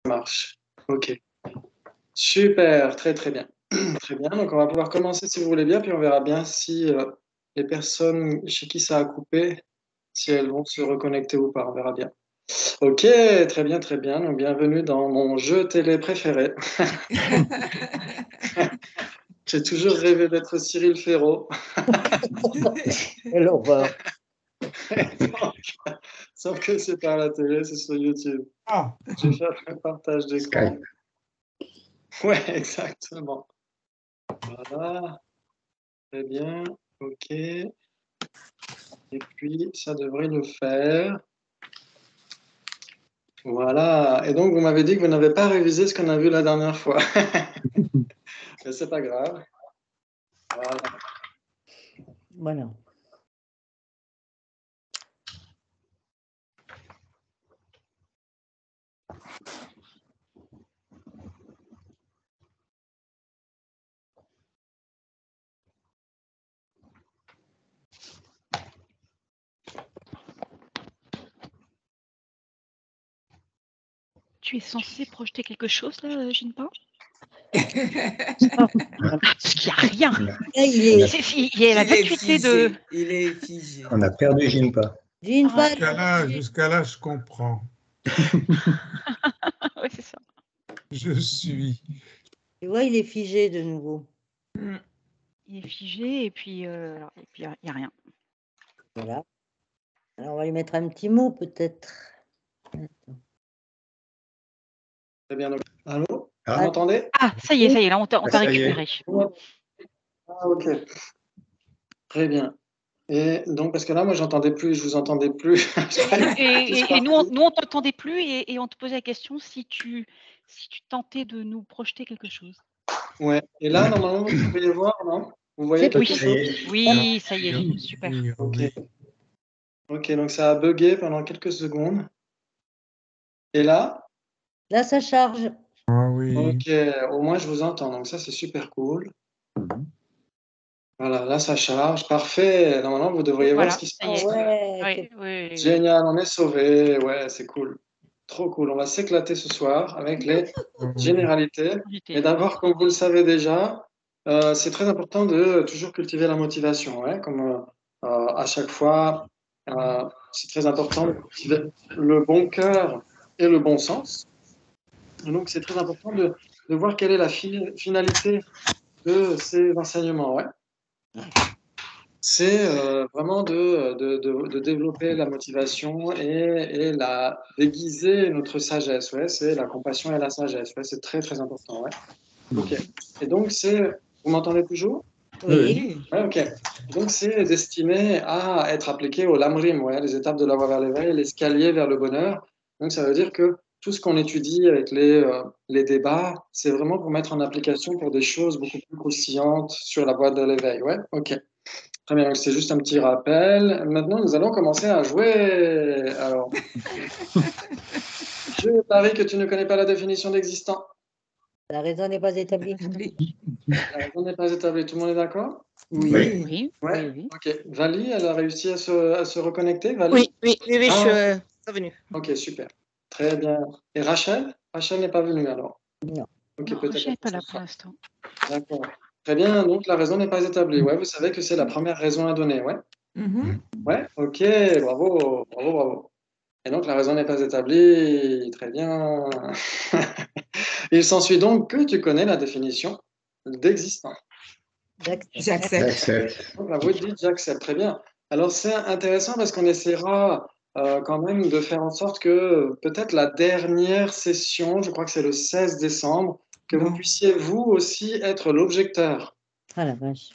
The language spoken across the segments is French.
marche. Ok. Super, très très bien. Très bien, donc on va pouvoir commencer si vous voulez bien, puis on verra bien si les personnes chez qui ça a coupé, si elles vont se reconnecter ou pas, on verra bien. Ok, très bien, très bien. Donc bienvenue dans mon jeu télé préféré. J'ai toujours rêvé d'être Cyril Ferraud. Quelle horreur. Sauf que c'est pas à la télé, c'est sur YouTube. Ah, Je vais faire un partage d'écran. Skype. Ouais, exactement. Voilà, très bien, ok. Et puis, ça devrait le faire. Voilà. Et donc, vous m'avez dit que vous n'avez pas révisé ce qu'on a vu la dernière fois. Mais c'est pas grave. Voilà. Voilà. Tu es censé projeter quelque chose là, Jinpa? Ah, Parce qu'il n'y a rien. il est Il y a la vacuité de. Il est figé. On a perdu Jinpa. d'une Ah, page. jusqu'à là, je comprends. Oui, c'est ça. Je suis. Tu vois, il est figé de nouveau. Il est figé et puis il n'y a rien. Voilà. Alors, on va lui mettre un petit mot, peut-être. Très bien. Donc, allô? Vous Ah, m'entendez? Ah, ça y est, là, on t'a Ça y est. récupéré. Ah, ok. Très bien. Et donc, parce que là, moi, j'entendais plus, je vous entendais plus. Et nous, on t'entendait plus et on te posait la question si tu tentais de nous projeter quelque chose. Ouais. Et là, normalement, vous pouvez voir, non? Vous voyez C'est quelque Oui, ça chose? y est. oui, ça y est, super. Ok. Ok, donc ça a bugué pendant quelques secondes. Et là? Là, ça charge. Ah oui. Ok, au moins je vous entends, donc ça c'est super cool. Voilà, là ça charge, parfait. Normalement vous devriez voir Voilà, ce qui se ça y passe. est. Ouais, Oui. Génial, on est sauvés, ouais, c'est cool. Trop cool, on va s'éclater ce soir avec les généralités. Et d'abord, comme vous le savez déjà, c'est très important de toujours cultiver la motivation, ouais, comme à chaque fois, c'est très important de cultiver le bon cœur et le bon sens. Et donc, c'est très important de voir quelle est la finalité de ces enseignements. Ouais. C'est vraiment de développer la motivation et déguiser notre sagesse. Ouais. C'est la compassion et la sagesse. Ouais. C'est très, très important. Ouais. Ok. Et donc, vous m'entendez toujours? oui. Ouais, ok. Donc, c'est destiné à être appliqué au lamrim, ouais, les étapes de la voie vers l'éveil, l'escalier vers le bonheur. Donc, ça veut dire que tout ce qu'on étudie avec les débats, c'est vraiment pour mettre en application pour des choses beaucoup plus croustillantes sur la voie de l'éveil. Ouais, ok. Très bien. Donc, c'est juste un petit rappel. Maintenant, nous allons commencer à jouer. Alors, je parie que tu ne connais pas la définition d'existant. La raison n'est pas établie. La raison n'est pas établie. Tout le monde est d'accord? Oui. Oui. Ouais. Oui. Ok. Vali, elle a réussi à se reconnecter, Vali? Oui, je suis revenu. Ok, super. Très bien. Et Rachel? Rachel n'est pas venue alors? Non. Ok, Non, peut-être. Rachel n'est pas là pour l'instant. D'accord. Très bien, donc la raison n'est pas établie. Ouais, vous savez que c'est la première raison à donner, ouais? Ouais, ok, bravo, bravo, bravo. Et donc la raison n'est pas établie. Très bien. Il s'ensuit donc que tu connais la définition d'existant. J'accepte. J'accepte. Donc la vous dites j'accepte. Très bien. Alors c'est intéressant parce qu'on essaiera quand même de faire en sorte que peut-être la dernière session, je crois que c'est le 16 décembre, que vous puissiez vous aussi être l'objecteur. Ah la vache.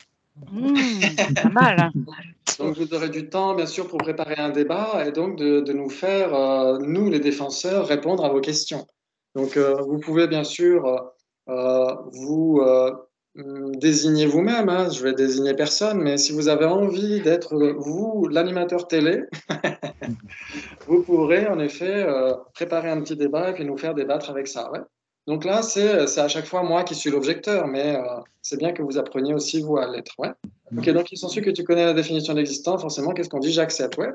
Pas mal. Donc vous aurez du temps, bien sûr, pour préparer un débat et donc de nous faire, nous les défenseurs, répondre à vos questions. Donc vous pouvez bien sûr vous désigner vous-même, hein, je vais désigner personne, mais si vous avez envie d'être vous l'animateur télé, vous pourrez en effet préparer un petit débat et puis nous faire débattre avec ça. Ouais. Donc là, c'est à chaque fois moi qui suis l'objecteur, mais c'est bien que vous appreniez aussi vous à l'être. Ouais. Ok, donc il s'ensuit que tu connais la définition d'existant, forcément, qu'est-ce qu'on dit? J'accepte, ouais.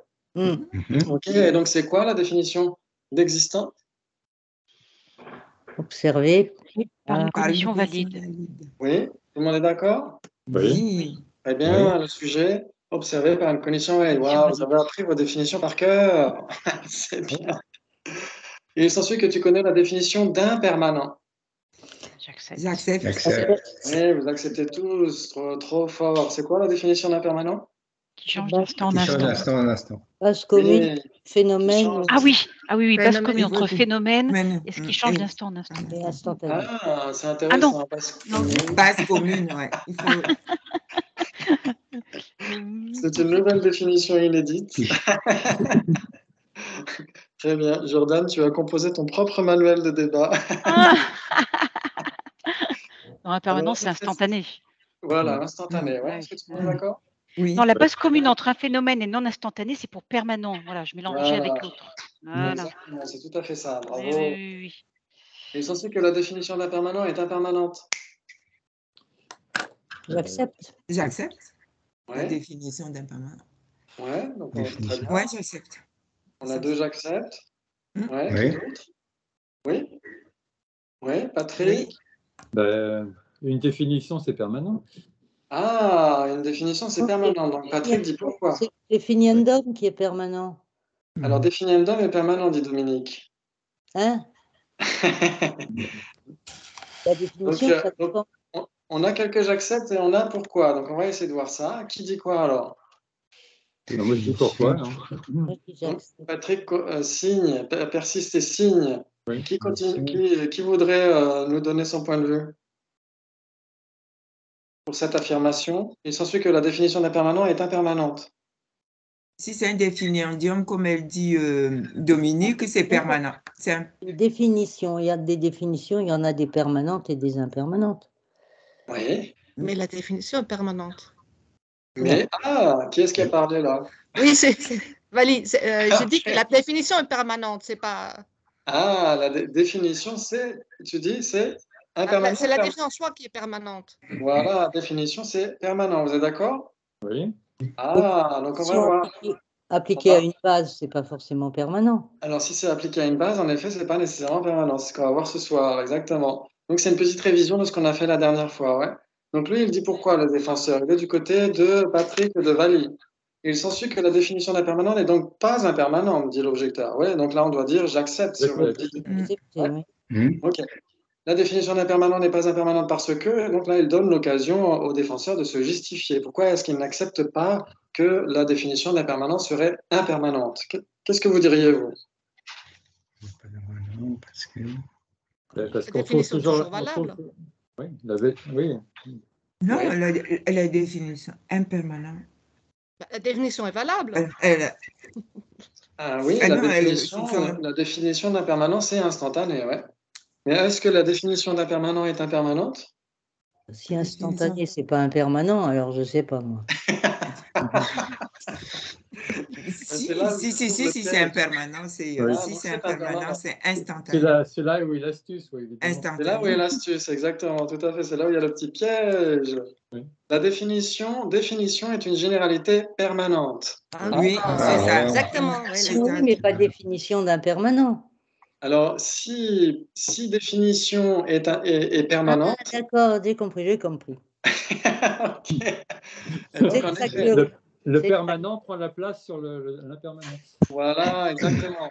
Ok, et donc c'est quoi la définition d'existant? observé Par une par condition Par une valide. valide. Oui, tout le monde est d'accord? Oui. Très bien, le sujet observé par une condition valide. Waouh, vous avez appris vos définitions par cœur. C'est bien. Et il s'ensuit que tu connais la définition d'impermanent. J'accepte. J'accepte. Oui, vous acceptez tous, trop fort. C'est quoi la définition d'impermanent? Qui change d'instant en Qui change instant. d'instant en instant. base commune, Oui, phénomène change. Ah oui, base Phénomène commune entre évolue. phénomène et ce qui change Et- d'instant en instant. et instantané. Ah, c'est intéressant. Parce que Non. Base commune, ouais. Il faut... c'est une nouvelle définition inédite. Très bien. Jordan, tu as composé ton propre manuel de débat. Ah non, Alors, impermanence, c'est instantané. Voilà, instantané. Ouais. Ouais. Est-ce que tout le monde est d'accord? Oui. Non, la base commune entre un phénomène et non instantané, c'est pour permanent. Voilà, je mélangeais Voilà. avec l'autre. Voilà. Exactement, c'est tout à fait ça. Bravo. Oui. Et il s'ensuit que la définition d'impermanent est impermanente. J'accepte. J'accepte la Ouais, définition d'impermanent. ouais, donc très Définition. bien. Ouais, j'accepte. On a deux j'accepte. Ouais, Oui. qui d'autre? Oui. Oui, Patrick. Ben, une définition, c'est permanent. Ah, une définition, c'est permanent. Donc Patrick dit pourquoi. C'est définiendum qui est permanent. Alors définiendum est permanent, dit Dominique. Hein? La définition, ça donc, dépend. on a quelques j'accepte et on a pourquoi. Donc on va essayer de voir ça. Qui dit quoi alors? Non, moi, je dis pourquoi. hein. Moi, je dis Donc, j'accepte. Patrick signe, persiste et signe. Oui. Qui voudrait nous donner son point de vue pour cette affirmation? Il s'ensuit que la définition d'impermanent est impermanente. Si c'est un définiendum, comme elle dit Dominique, c'est permanent. C'est un... Les définitions, il y a des définitions, il y en a des permanentes et des impermanentes. Oui. Mais la définition est permanente. Mais, qui est-ce qui a parlé là? Oui, Valie, je dis que la définition est permanente, c'est pas. Ah, la définition, tu dis, c'est impermanent. C'est la définition en soi qui est permanente. Voilà, la définition, c'est permanent. Vous êtes d'accord? Oui. Ah, donc on Si va on voir. appliqué à une base, c'est pas forcément permanent. Alors, si c'est appliqué à une base, en effet, c'est pas nécessairement permanent. C'est ce qu'on va voir ce soir, exactement. Donc, c'est une petite révision de ce qu'on a fait la dernière fois, ouais. Donc, lui, il dit pourquoi, le défenseur? Il est du côté de Patrick et de Valie. Il s'ensuit que la définition d'impermanent n'est donc pas impermanente, dit l'objecteur. Ouais, donc là, on doit dire j'accepte sur votre dit. Accepté, Ouais. oui. Ok. La définition d'impermanent n'est pas impermanente parce que, donc là, il donne l'occasion au défenseur de se justifier. Pourquoi est-ce qu'il n'accepte pas que la définition d'impermanent serait impermanente? Qu'est-ce que vous diriez, vous? Parce que... Parce La qu'on trouve définition est toujours. toujours valable. Oui, oui. Non, Oui. la définition impermanent. La définition est valable. Ah oui, Ah la non, la définition d'impermanent, c'est instantané, ouais. Mais est-ce que la définition d'impermanent est impermanente? Si instantané, c'est pas impermanent, alors je sais pas moi. Si, c'est impermanent, c'est Oui. si c'est impermanent, c'est C'est instantané. là où est l'astuce, oui, évidemment. C'est là où est l'astuce, exactement, tout à fait. C'est là où il y a le petit piège. Oui. La définition est une généralité permanente. Oui, c'est ça. Exactement. Oui, mais pas définition d'impermanent. Alors, si définition est permanente, Ah, d'accord, j'ai compris. ok. Et donc, C'est en ça effet, que- Le C'est permanent prend la place sur l'impermanence. voilà, exactement.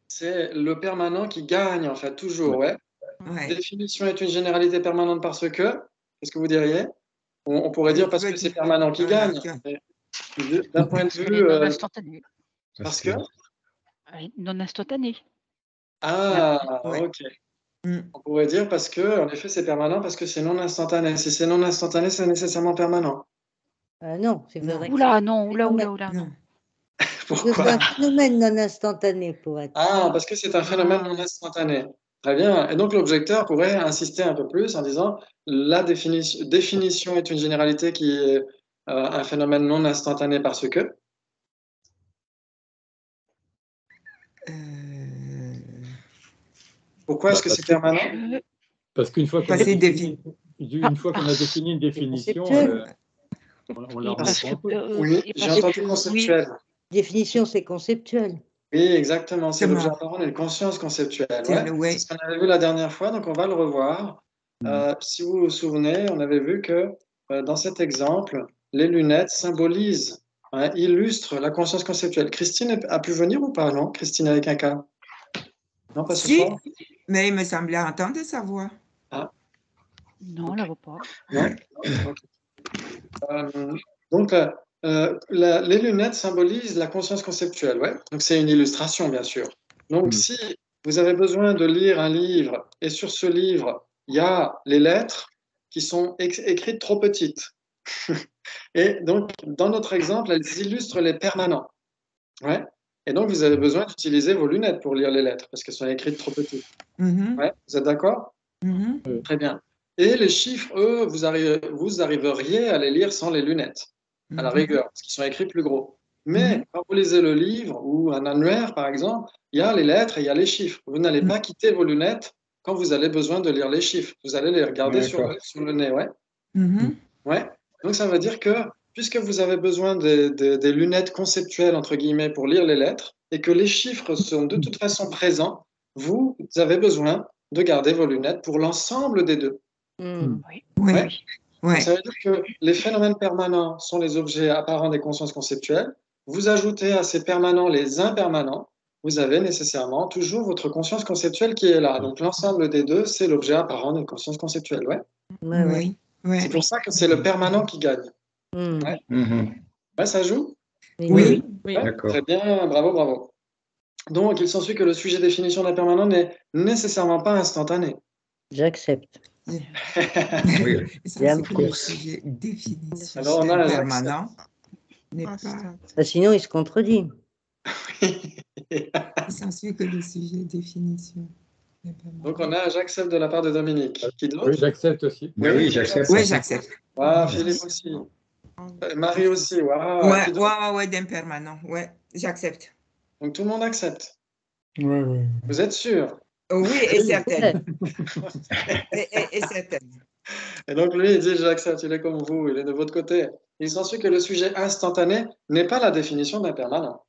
C'est le permanent qui gagne, en fait, toujours, ouais. Ouais. Définition est une généralité permanente parce que, qu'est-ce que vous diriez? On pourrait dire parce que c'est permanent qui Voilà, gagne. Mais d'un point de Parce qu'elle vue, est non instantanée. parce que? Non instantanée. Ah, Ouais. ok. Mm. On pourrait dire parce que, en effet, c'est permanent parce que c'est non instantané. Si c'est non instantané, c'est nécessairement permanent. non, c'est vrai. Oula, non, oula, Non. non. Parce que c'est Pourquoi? un phénomène non instantané pour être. Ah, parce que c'est un phénomène non instantané. Très bien. Et donc l'objecteur pourrait insister un peu plus en disant la définition est une généralité qui est un phénomène non instantané parce que. Pourquoi est-ce que c'est permanent? Parce qu'une fois qu'on a Parce que défini une définition, conceptuel. on la remet pas en cause. Oui, j'ai entendu conceptuel. Définition, c'est conceptuel. Oui, exactement. C'est C'est l'objet moi. apparent d'une conscience conceptuelle. C'est Ouais. le- ouais. C'est ce qu'on avait vu la dernière fois, donc on va le revoir. Si vous vous souvenez, on avait vu que dans cet exemple, les lunettes symbolisent, illustrent la conscience conceptuelle. Christine a pu venir ou pas, non? Christine avec un K? Non, pas ce Si, soir? mais il me semblait entendre sa voix. Non, on la voit pas. Non? Ok. Donc, les lunettes symbolisent la conscience conceptuelle, ouais. Donc, c'est une illustration, bien sûr. Donc, si vous avez besoin de lire un livre et sur ce livre, il y a les lettres qui sont écrites trop petites. Et donc, dans notre exemple, elles illustrent les permanents. Ouais. Et donc, vous avez besoin d'utiliser vos lunettes pour lire les lettres parce qu'elles sont écrites trop petites. Mhm, Ouais. Vous êtes d'accord? mhm. Très bien. Et les chiffres, eux, vous arriveriez à les lire sans les lunettes, à la Mhm. rigueur, parce qu'ils sont écrits plus gros. Mais quand vous lisez le livre ou un annuaire, par exemple, il y a les lettres et il y a les chiffres. Vous n'allez pas quitter vos lunettes quand vous avez besoin de lire les chiffres. Vous allez les regarder sur le nez, ouais. Mhm. Ouais. Donc, ça veut dire que puisque vous avez besoin des lunettes conceptuelles, entre guillemets, pour lire les lettres, et que les chiffres sont de toute façon présents, vous avez besoin de garder vos lunettes pour l'ensemble des deux. Hmm. Oui. Ouais. Oui. Ouais. Ça veut dire que les phénomènes permanents sont les objets apparents des consciences conceptuelles. Vous ajoutez à ces permanents les impermanents, vous avez nécessairement toujours votre conscience conceptuelle qui est là. Donc l'ensemble des deux, c'est l'objet apparent d'une conscience conceptuelle. Ouais. Ouais, ouais. Oui. Ouais. C'est pour ça que c'est le permanent qui gagne. Hmm. Ouais. Mhm. Ouais, ça joue? Oui, Oui. Oui. Ouais, D'accord. très bien, bravo, bravo. Donc il s'ensuit que le sujet définition d'un permanent n'est nécessairement pas instantané. j'accepte. Oui. Ça, Bien, c'est que le course. sujet définition Alors, on a un permanent n'est pas. Ah, sinon, il se contredit. Il s'ensuit que le sujet définition n'est pas. Donc on a j'accepte de la part de Dominique. Qui d'autre? Oui, j'accepte aussi. Ben oui, j'accepte. Oui, j'accepte. Ah, Philippe aussi. Marie aussi. Waouh. Ouais, Qui d'autre? ouais, ouais, d'impermanent. Ouais, j'accepte. Donc tout le monde accepte. Ouais, ouais. Vous êtes sûr? Oui, et certaine. Ouais. Et certaine. Et donc lui, il dit j'accepte, il est comme vous, il est de votre côté. Il s'ensuit que le sujet instantané n'est pas la définition d'un permanent.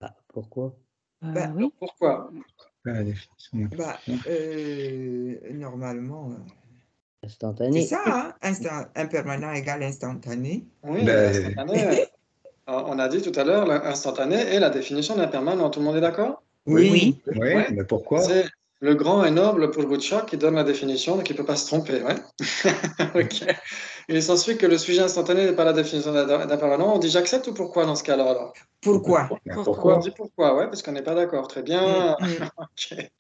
Ah, pourquoi? Bah, Oui. Pourquoi? La définition. Bah, normalement, c'est Instantané. ça, hein? Impermanent égale instantané. Oui, Ben, l'instantané. On a dit tout à l'heure, l'instantané est la définition d'un permanent. Tout le monde est d'accord? Oui. Oui. Oui, Ouais. mais pourquoi? C'est le grand et noble Paul Butchok qui donne la définition, donc il ne peut pas se tromper. Ouais. Ok. Il s'ensuit que le sujet instantané n'est pas la définition d'un permanent. On dit j'accepte ou pourquoi dans ce cas-là alors? Pourquoi? Ben, On pourquoi? dit pourquoi, ouais, parce qu'on n'est pas d'accord. Très bien. Mm. Ok.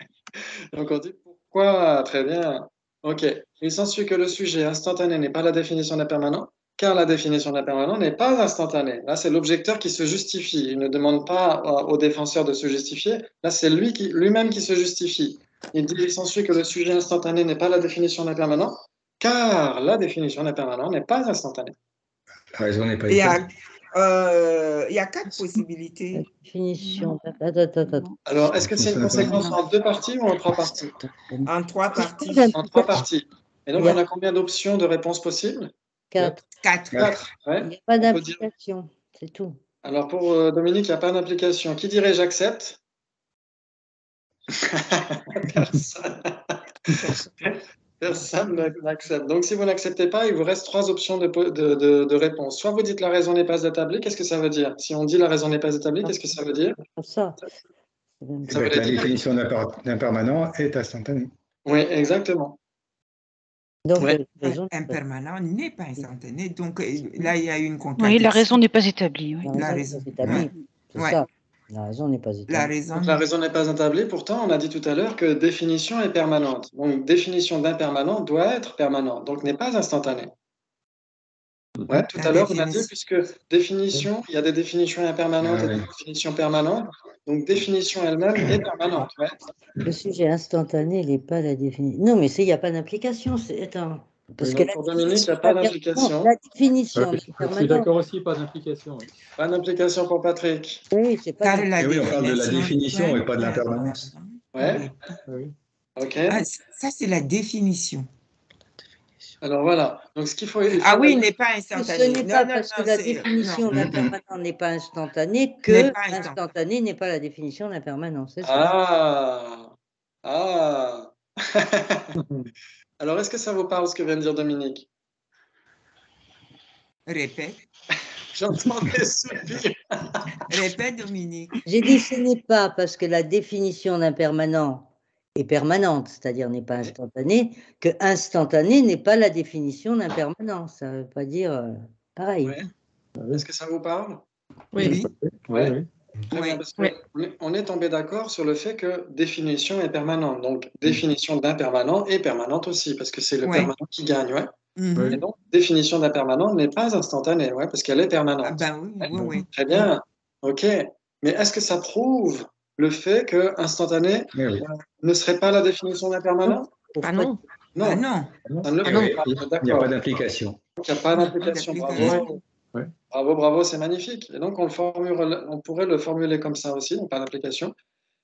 Donc on dit pourquoi, très bien. Ok. Il s'ensuit que le sujet instantané n'est pas la définition d'un permanent, car la définition d'un permanent n'est pas instantanée. Là, c'est l'objecteur qui se justifie. Il ne demande pas au défenseur de se justifier. Là, c'est lui-même qui se justifie. Il s'ensuit que le sujet instantané n'est pas la définition d'un permanent, car la définition d'un permanent n'est pas instantanée. La raison n'est pas Il y établie. il y a 4 possibilités. Définition. Attends. Alors, est-ce que c'est une conséquence en 2 parties ou en 3 parties? En 3 parties. En 3 parties. Et donc, on a combien d'options de réponses possibles? 4. 4. 4. Ouais. Il n'y a pas d'application, c'est tout. Alors pour Dominique, il n'y a pas d'implication. Qui dirait j'accepte? Personne. Personne n'accepte. Donc si vous n'acceptez pas, il vous reste 3 options de réponse. Soit vous dites la raison n'est pas établie, qu'est-ce que ça veut dire? Si on dit la raison n'est pas établie, qu'est-ce que ça veut dire? Ça. Ça veut La dire- définition d'un permanent est instantanée. Oui, exactement. Donc, Ouais. Impermanent n'est pas instantané. Donc là, il y a une contradiction. Oui, la raison n'est pas établie. Oui. La raison. est établie. C'est Ouais. ça. La raison n'est pas établie. La raison. Donc la raison n'est pas établie. Pourtant, on a dit tout à l'heure que définition est permanente. Donc définition d'impermanent doit être permanente, donc n'est pas instantanée. Ouais, tout La à l'heure, on a dit, définition. puisque définition, il y a des définitions impermanentes et des définitions permanentes. Donc, définition elle-même est permanente. Ouais. Le sujet instantané, il n'est pas la définition. Non, mais il n'y a pas d'implication. Attends. Parce Donc, que pour Dominique, il n'y a pas d'implication. La définition Je suis d'accord aussi, pas d'implication. Oui. Pas d'implication pour Patrick. Oui, c'est pas. Car la Et oui, on parle de la définition et pas de l'impermanence. Ouais. Oui. OK. Ah, ça, c'est la définition. Alors voilà. Donc ce qu'il faut. il Ah faut- oui, il n'est pas Ce instantané. n'est Non, pas non, parce que non, la c'est- définition non. d'impermanent n'est pas instantanée N'est que pas instantané. instantané n'est pas la définition d'impermanent. C'est ça. Ah. Ah. Alors est-ce que ça vous parle ce que vient de dire Dominique? Répète. J'entends des soupirs. Répète, Dominique. J'ai dit ce n'est pas parce que la définition d'impermanent est permanente, c'est-à-dire n'est pas instantanée, que instantané n'est pas la définition d'impermanent. Ça ne veut pas dire pareil. Ouais. Est-ce que ça vous parle? Oui. Ouais. Oui. Très bien, Oui. parce que on est tombé d'accord sur le fait que définition est permanente. Donc, définition d'impermanent est permanente aussi, parce que c'est le Ouais. permanent qui gagne. Ouais. Mhm. Et donc, définition d'impermanent n'est pas instantanée, ouais, parce qu'elle est permanente. Ah ben oui, oui, oui. Très bien. OK. Mais est-ce que ça prouve le fait que instantané Mais oui. ne serait pas la définition d'impermanent? Ah non. Non, Ah non. ça ne le Eh prouve oui, pas. il n'y a D'accord. pas d'implication. Il n'y a pas d'implication. d'implication. Bravo. Ouais. Bravo, bravo, c'est magnifique. Et donc, on pourrait le formuler comme ça aussi, donc par l'application.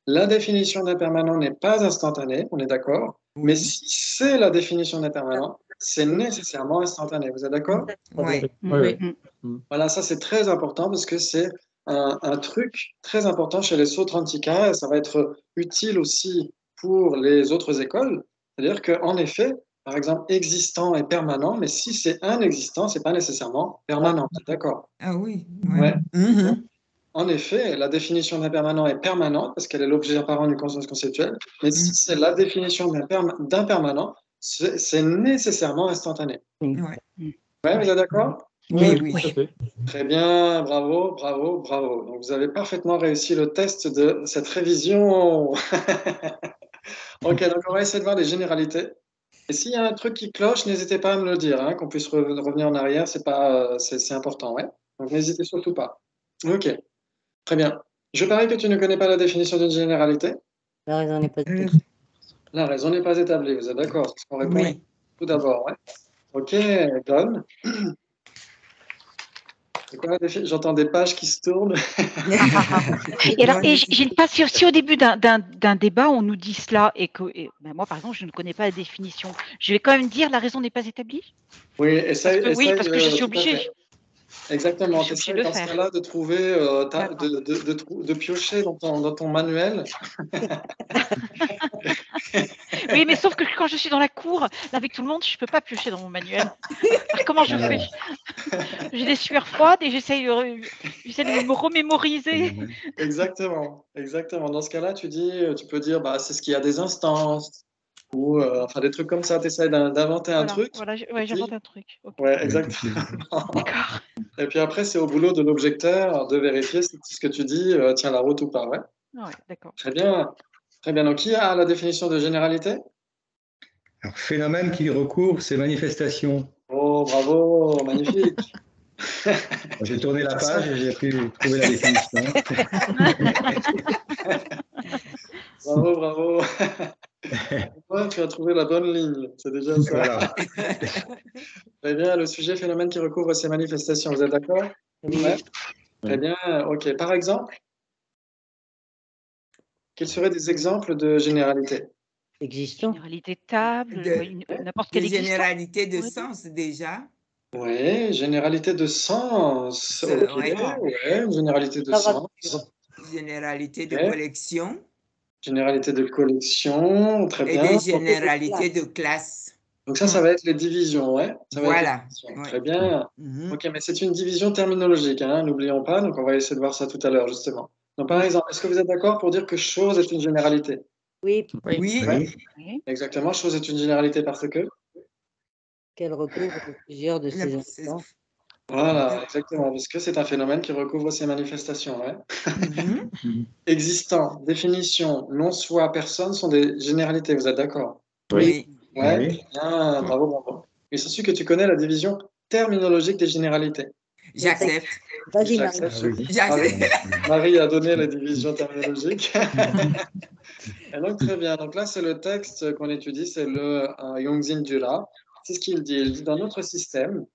La définition d'impermanent n'est pas instantanée, on est d'accord. Mais Oui. si c'est la définition d'impermanent, c'est nécessairement instantané. Vous êtes d'accord? Ouais. Ouais. Voilà, ça c'est très important parce que c'est un truc très important chez les Sautrantika et ça va être utile aussi pour les autres écoles. C'est-à-dire qu'en effet, par exemple, existant et permanent, mais si c'est un existant, c'est pas nécessairement permanent. D'accord? Ah oui. Ouais. Mhm. En effet, la définition d'impermanent est permanente parce qu'elle est l'objet apparent du consensus conceptuel. Mais si c'est la définition d'impermanent, c'est nécessairement instantané. Ouais. Ouais, vous êtes d'accord? Oui, Tout à oui. fait. Très bien, bravo, bravo, bravo. Donc vous avez parfaitement réussi le test de cette révision. Ok, donc on va essayer de voir les généralités. Et s'il y a un truc qui cloche, n'hésitez pas à me le dire, hein, qu'on puisse revenir en arrière, c'est important, ouais. Donc n'hésitez surtout pas. Ok, très bien. Je parie que tu ne connais pas la définition d'une généralité. La raison n'est pas Euh, La raison n'est pas établie, vous êtes d'accord? C'est ce qu'on répond Oui. tout d'abord, ouais. Ok, Don. C'est quoi la définition? J'entends des pages qui se tournent. Et alors, j'ai pas, si au début d'un débat, on nous dit cela et que ben moi, par exemple, je ne connais pas la définition, je vais quand même dire la raison n'est pas établie? Oui, essaye, Parce que je suis tout à obligée. fait. Exactement, Je suis t'essayes obligée de dans ce le faire. cas-là de trouver, D'accord. de piocher dans ton manuel. Oui, mais sauf que quand je suis dans la cour, là, avec tout le monde, je ne peux pas piocher dans mon manuel. Alors, comment je fais? J'ai des sueurs froides et j'essaie de me remémoriser. Exactement, exactement. Dans ce cas-là, tu peux dire, bah, c'est ce qu'il y a des instances, ou enfin des trucs comme ça, tu essaies d'inventer un truc. Voilà, j'invente un truc. Ok. Ouais, exactement. D'accord. Et puis après, c'est au boulot de l'objecteur de vérifier si ce que tu dis tient la route ou pas. Ouais. Ouais, d'accord. Très bien. Très bien. Donc, qui a la définition de généralité? Alors, phénomène qui recouvre ces manifestations. Oh, bravo, magnifique. J'ai tourné la page et j'ai pu trouver la définition. Bravo, bravo. Ouais, tu as trouvé la bonne ligne, c'est déjà ça. Voilà. Très bien, le sujet phénomène qui recouvre ces manifestations, vous êtes d'accord? Ouais. Très bien, ok. Par exemple, quels seraient des exemples de généralité? existant. Généralité de table, n'importe quel Des existant. généralités de on pourrait dire. sens déjà. Oui, généralité de sens. Ok, Ouais. ouais, généralité de sens. Généralité de Ok. collection. Généralité de collection, très Et bien. des généralités de classe. Donc ça va être les divisions, ouais. Ça va être les Voilà. divisions. Ouais. Très bien. Mhm. Ok, mais c'est une division terminologique, hein, n'oublions pas, donc on va essayer de voir ça tout à l'heure, justement. Donc par exemple, est-ce que vous êtes d'accord pour dire que chose est une généralité? Oui, Oui. Ouais. Oui. Exactement, chose est une généralité parce que? qu'elle recouvre plusieurs de ces La- instants. Voilà, exactement, parce que c'est un phénomène qui recouvre ces manifestations, ouais. Mhm. Existant, définition, non, soi, personne sont des généralités, vous êtes d'accord? Oui. Ouais, Oui. bien, bravo, bravo. Il se suit que tu connais la division terminologique des généralités. J'accepte. Vas-y, Marie. J'accepte. Ah oui. J'accepte. Marie a donné la division terminologique. Et donc, très bien. Donc là, c'est le texte qu'on étudie, c'est le Yongzin Dura. C'est ce qu'il dit. Il dit dans notre système,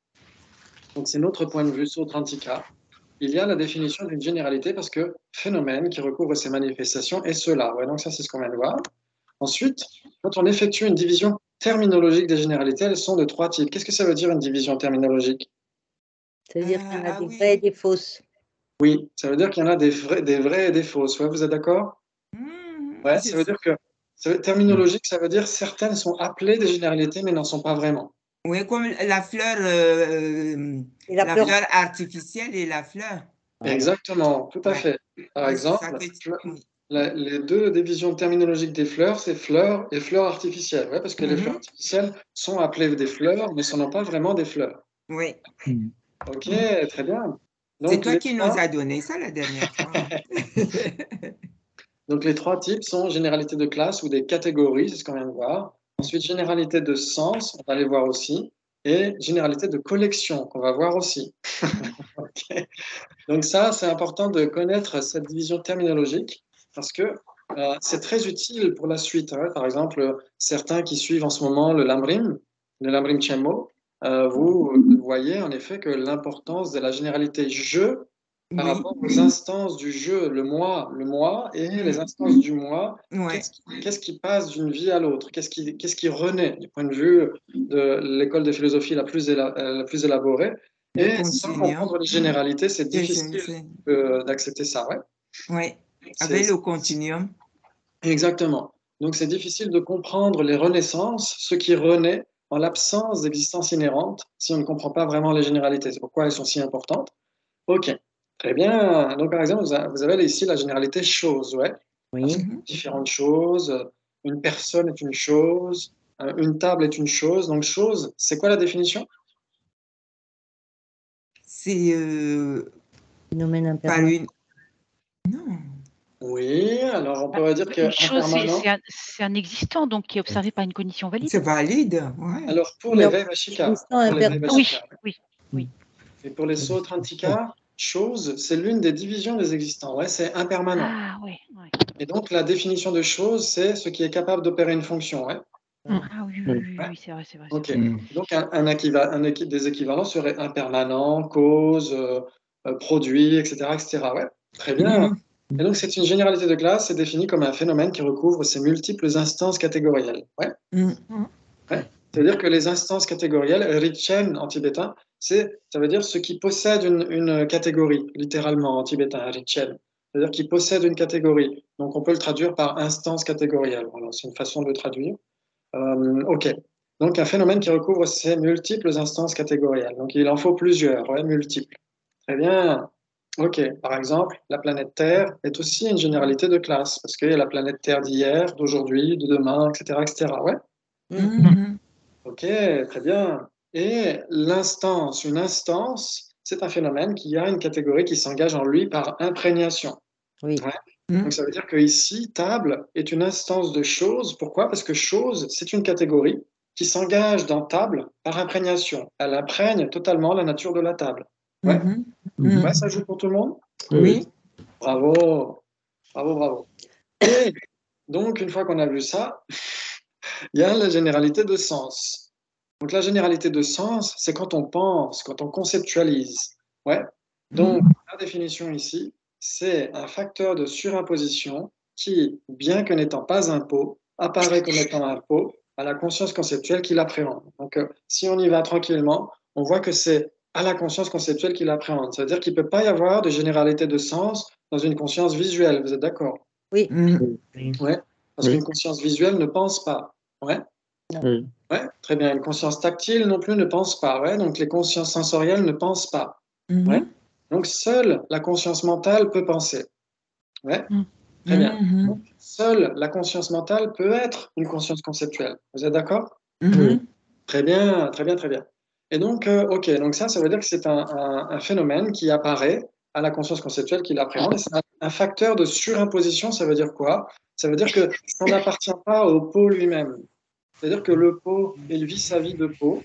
donc c'est notre point de vue sur Trantika, il y a la définition d'une généralité parce que phénomène qui recouvre ces manifestations est cela. Ouais, donc ça, c'est ce qu'on vient de voir. Ensuite, quand on effectue une division terminologiques des généralités, elles sont de 3 types. Qu'est-ce que ça veut dire une division terminologique? Ça veut dire qu'il y en a des oui. vraies et des fausses. Oui, ça veut dire qu'il y en a des vrais et des fausses. Ouais, vous êtes d'accord? Ouais, ça veut dire que terminologique, ça veut dire certaines sont appelées des généralités, mais n'en sont pas vraiment. Oui, comme la fleur, Et la la fleur- fleur artificielle et la fleur. Voilà. Exactement, tout à Ouais. fait. Par Oui, exemple, ça peut- oui. les 2 divisions terminologiques des fleurs, c'est fleurs et fleurs artificielles. Ouais, parce que les fleurs artificielles sont appelées des fleurs, mais ce ne sont pas vraiment des fleurs. Oui. Ok, très bien. C'est Donc, toi les qui nous trois- as donné ça la dernière fois. donc, les 3 types sont généralité de classe ou des catégories, c'est ce qu'on vient de voir. Ensuite, généralité de sens, on va les voir aussi. Et généralité de collection, qu'on va voir aussi. Ok. Donc ça, c'est important de connaître cette division terminologique parce que c'est très utile pour la suite. Hein. Par exemple, certains qui suivent en ce moment le Lamrim Chemo, vous voyez en effet que l'importance de la généralité je par Oui. rapport aux instances du je, le moi et les instances du moi, Ouais. qu'est-ce qui passe d'une vie à l'autre, qu'est-ce qui renaît du point de vue de l'école de philosophie la plus élaborée. Et sans comprendre les généralités, c'est difficile d'accepter ça, ouais. Oui, avec le continuum. Exactement. Donc c'est difficile de comprendre les renaissances, ce qui renaît en l'absence d'existence inhérente, si on ne comprend pas vraiment les généralités. C'est pourquoi elles sont si importantes. Ok, très bien. Donc par exemple, vous avez ici la généralité chose, ouais. Oui. Différentes choses. Une personne est une chose. Une table est une chose. Donc chose, c'est quoi la définition? C'est Phénomène par impermanent. une. Non. Oui, alors on pourrait dire que Une chose, c'est un existant, donc qui est observé par une cognition valide. C'est valide, ouais. Alors pour les Vaivashika, Oui. Et pour les Sautrantika, chose, c'est l'une des divisions des existants. Ouais, c'est impermanent. Ah oui. Et donc la définition de chose, c'est ce qui est capable d'opérer une fonction. Ouais. Ah oui, c'est vrai. Ok. Donc des équivalents seraient impermanent, cause, produit, etc., etc. Ouais. Très bien. Et donc c'est une généralité de classe, c'est défini comme un phénomène qui recouvre ces multiples instances catégorielles. Ouais. Ouais. C'est-à-dire que les instances catégorielles, Richen en tibétain, ça veut dire ce qui possède une catégorie, littéralement en tibétain, Richen. C'est-à-dire qui possède une catégorie. Donc on peut le traduire par instance catégorielle. Voilà, c'est une façon de le traduire. Ok. Donc un phénomène qui recouvre ces multiples instances catégorielles. Donc il en faut plusieurs, ouais, multiples. Très bien. Ok. Par exemple, la planète Terre est aussi une généralité de classe, parce qu'il y a la planète Terre d'hier, d'aujourd'hui, de demain, etc., etc. Ouais. Ok, très bien. Et l'instance, une instance, c'est un phénomène qui a une catégorie qui s'engage en lui par imprégnation. Oui. Ouais. Donc ça veut dire que ici, table est une instance de chose. Pourquoi? Parce que chose, c'est une catégorie qui s'engage dans table par imprégnation. Elle imprègne totalement la nature de la table. Ouais. Ouais, ça joue pour tout le monde? Oui. Bravo, bravo, bravo. Et donc, une fois qu'on a vu ça, il y a la généralité de sens. Donc la généralité de sens, c'est quand on pense, quand on conceptualise. Ouais. Donc la définition ici, c'est un facteur de surimposition qui, bien que n'étant pas un pot, apparaît comme étant un pot à la conscience conceptuelle qui l'appréhende. Donc si on y va tranquillement, on voit que c'est à la conscience conceptuelle qui l'appréhende. Ça veut dire qu'il ne peut pas y avoir de généralité de sens dans une conscience visuelle. Vous êtes d'accord? Oui. Ouais. Parce qu'une conscience visuelle ne pense pas. Ouais. Ouais, très bien. Une conscience tactile non plus ne pense pas. Ouais, donc les consciences sensorielles ne pensent pas. Ouais. Donc seule la conscience mentale peut penser. Ouais, très bien. Donc, seule la conscience mentale peut être une conscience conceptuelle. Vous êtes d'accord? Très bien, très bien, très bien. Et donc, ok, donc ça veut dire que c'est un phénomène qui apparaît à la conscience conceptuelle qui l'appréhende. Et c'est un facteur de surimposition, ça veut dire quoi? Ça veut dire que ça n'appartient pas au pot lui-même. C'est-à-dire que le pot, il vit sa vie de pot,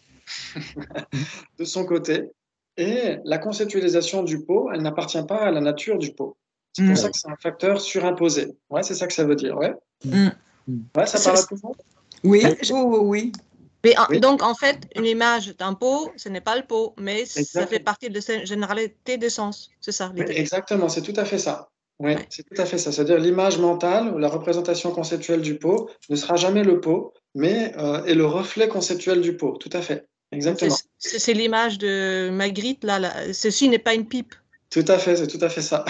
de son côté, et la conceptualisation du pot, elle n'appartient pas à la nature du pot. C'est pour ça que c'est un facteur surimposé. Ouais, c'est ça que ça veut dire, ouais. Ouais, ça parle à tout le monde? Oui, oui. Mais Oui. donc, en fait, une image d'un pot, ce n'est pas le pot, mais ça fait Exactement. partie de cette généralité de sens. C'est ça Oui, l'idée. exactement, c'est tout à fait ça. Oui, c'est tout à fait ça. C'est-à-dire l'image mentale ou la représentation conceptuelle du pot ne sera jamais le pot, mais est le reflet conceptuel du pot. Tout à fait. Exactement. C'est l'image de Magritte, là. Ceci n'est pas une pipe. Tout à fait, c'est tout à fait ça.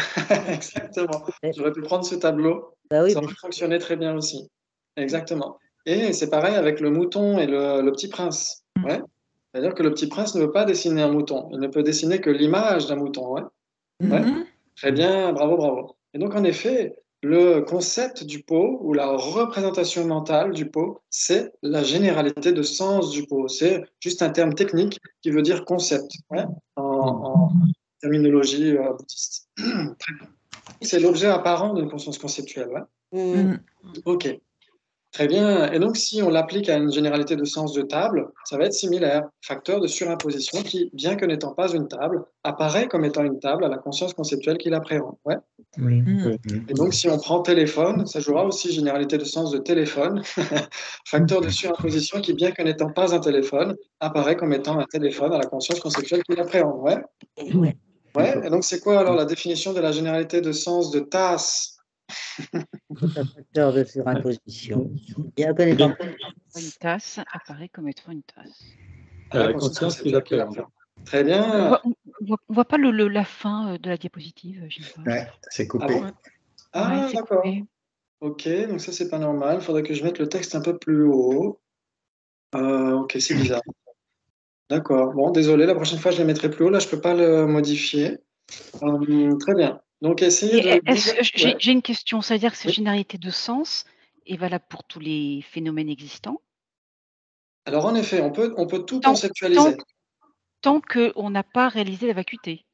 Exactement. J'aurais pu prendre ce tableau. Bah oui, Ça aurait fonctionné très bien aussi. Exactement. Et c'est pareil avec le mouton et le petit prince. Ouais. C'est-à-dire que le petit prince ne veut pas dessiner un mouton. Il ne peut dessiner que l'image d'un mouton. Ouais. Ouais. Mhm. Très bien, bravo, bravo. Et donc, en effet, le concept du pot ou la représentation mentale du pot, c'est la généralité de sens du pot. C'est juste un terme technique qui veut dire concept, ouais, en terminologie bouddhiste. Très bien. C'est l'objet apparent d'une conscience conceptuelle. Ouais. Mhm. Ok. Très bien. Et donc, si on l'applique à une généralité de sens de table, ça va être similaire. Facteur de surimposition qui, bien que n'étant pas une table, apparaît comme étant une table à la conscience conceptuelle qui l'appréhende. Ouais. Oui. Mhm. Et donc, si on prend téléphone, ça jouera aussi généralité de sens de téléphone. Facteur de surimposition qui, bien que n'étant pas un téléphone, apparaît comme étant un téléphone à la conscience conceptuelle qui l'appréhende. Ouais. ouais. Ouais. Et donc, c'est quoi alors la définition de la généralité de sens de tasse? C'est un facteur de surimposition. Bien connaissant. Une tasse apparaît comme étant une tasse. À la conscience qui l'appréhende. Très On bien. voit pas la fin de la diapositive. J'aime pas. Ouais, c'est Ah coupé. bon? Ah, Ouais, c'est d'accord. coupé. Ok, donc ça, c'est pas normal. Il faudrait que je mette le texte un peu plus haut. Ok, c'est bizarre. D'accord. Bon, désolé, la prochaine fois, je le mettrai plus haut. Là, je peux pas le modifier. Très bien. Donc, essayez Et de... Ouais. j'ai une question. C'est-à-dire que cette Oui. généralité de sens est valable pour tous les phénomènes existants, Alors, en effet, on peut tout tant, conceptualiser. tant qu'on n'a pas réalisé la vacuité.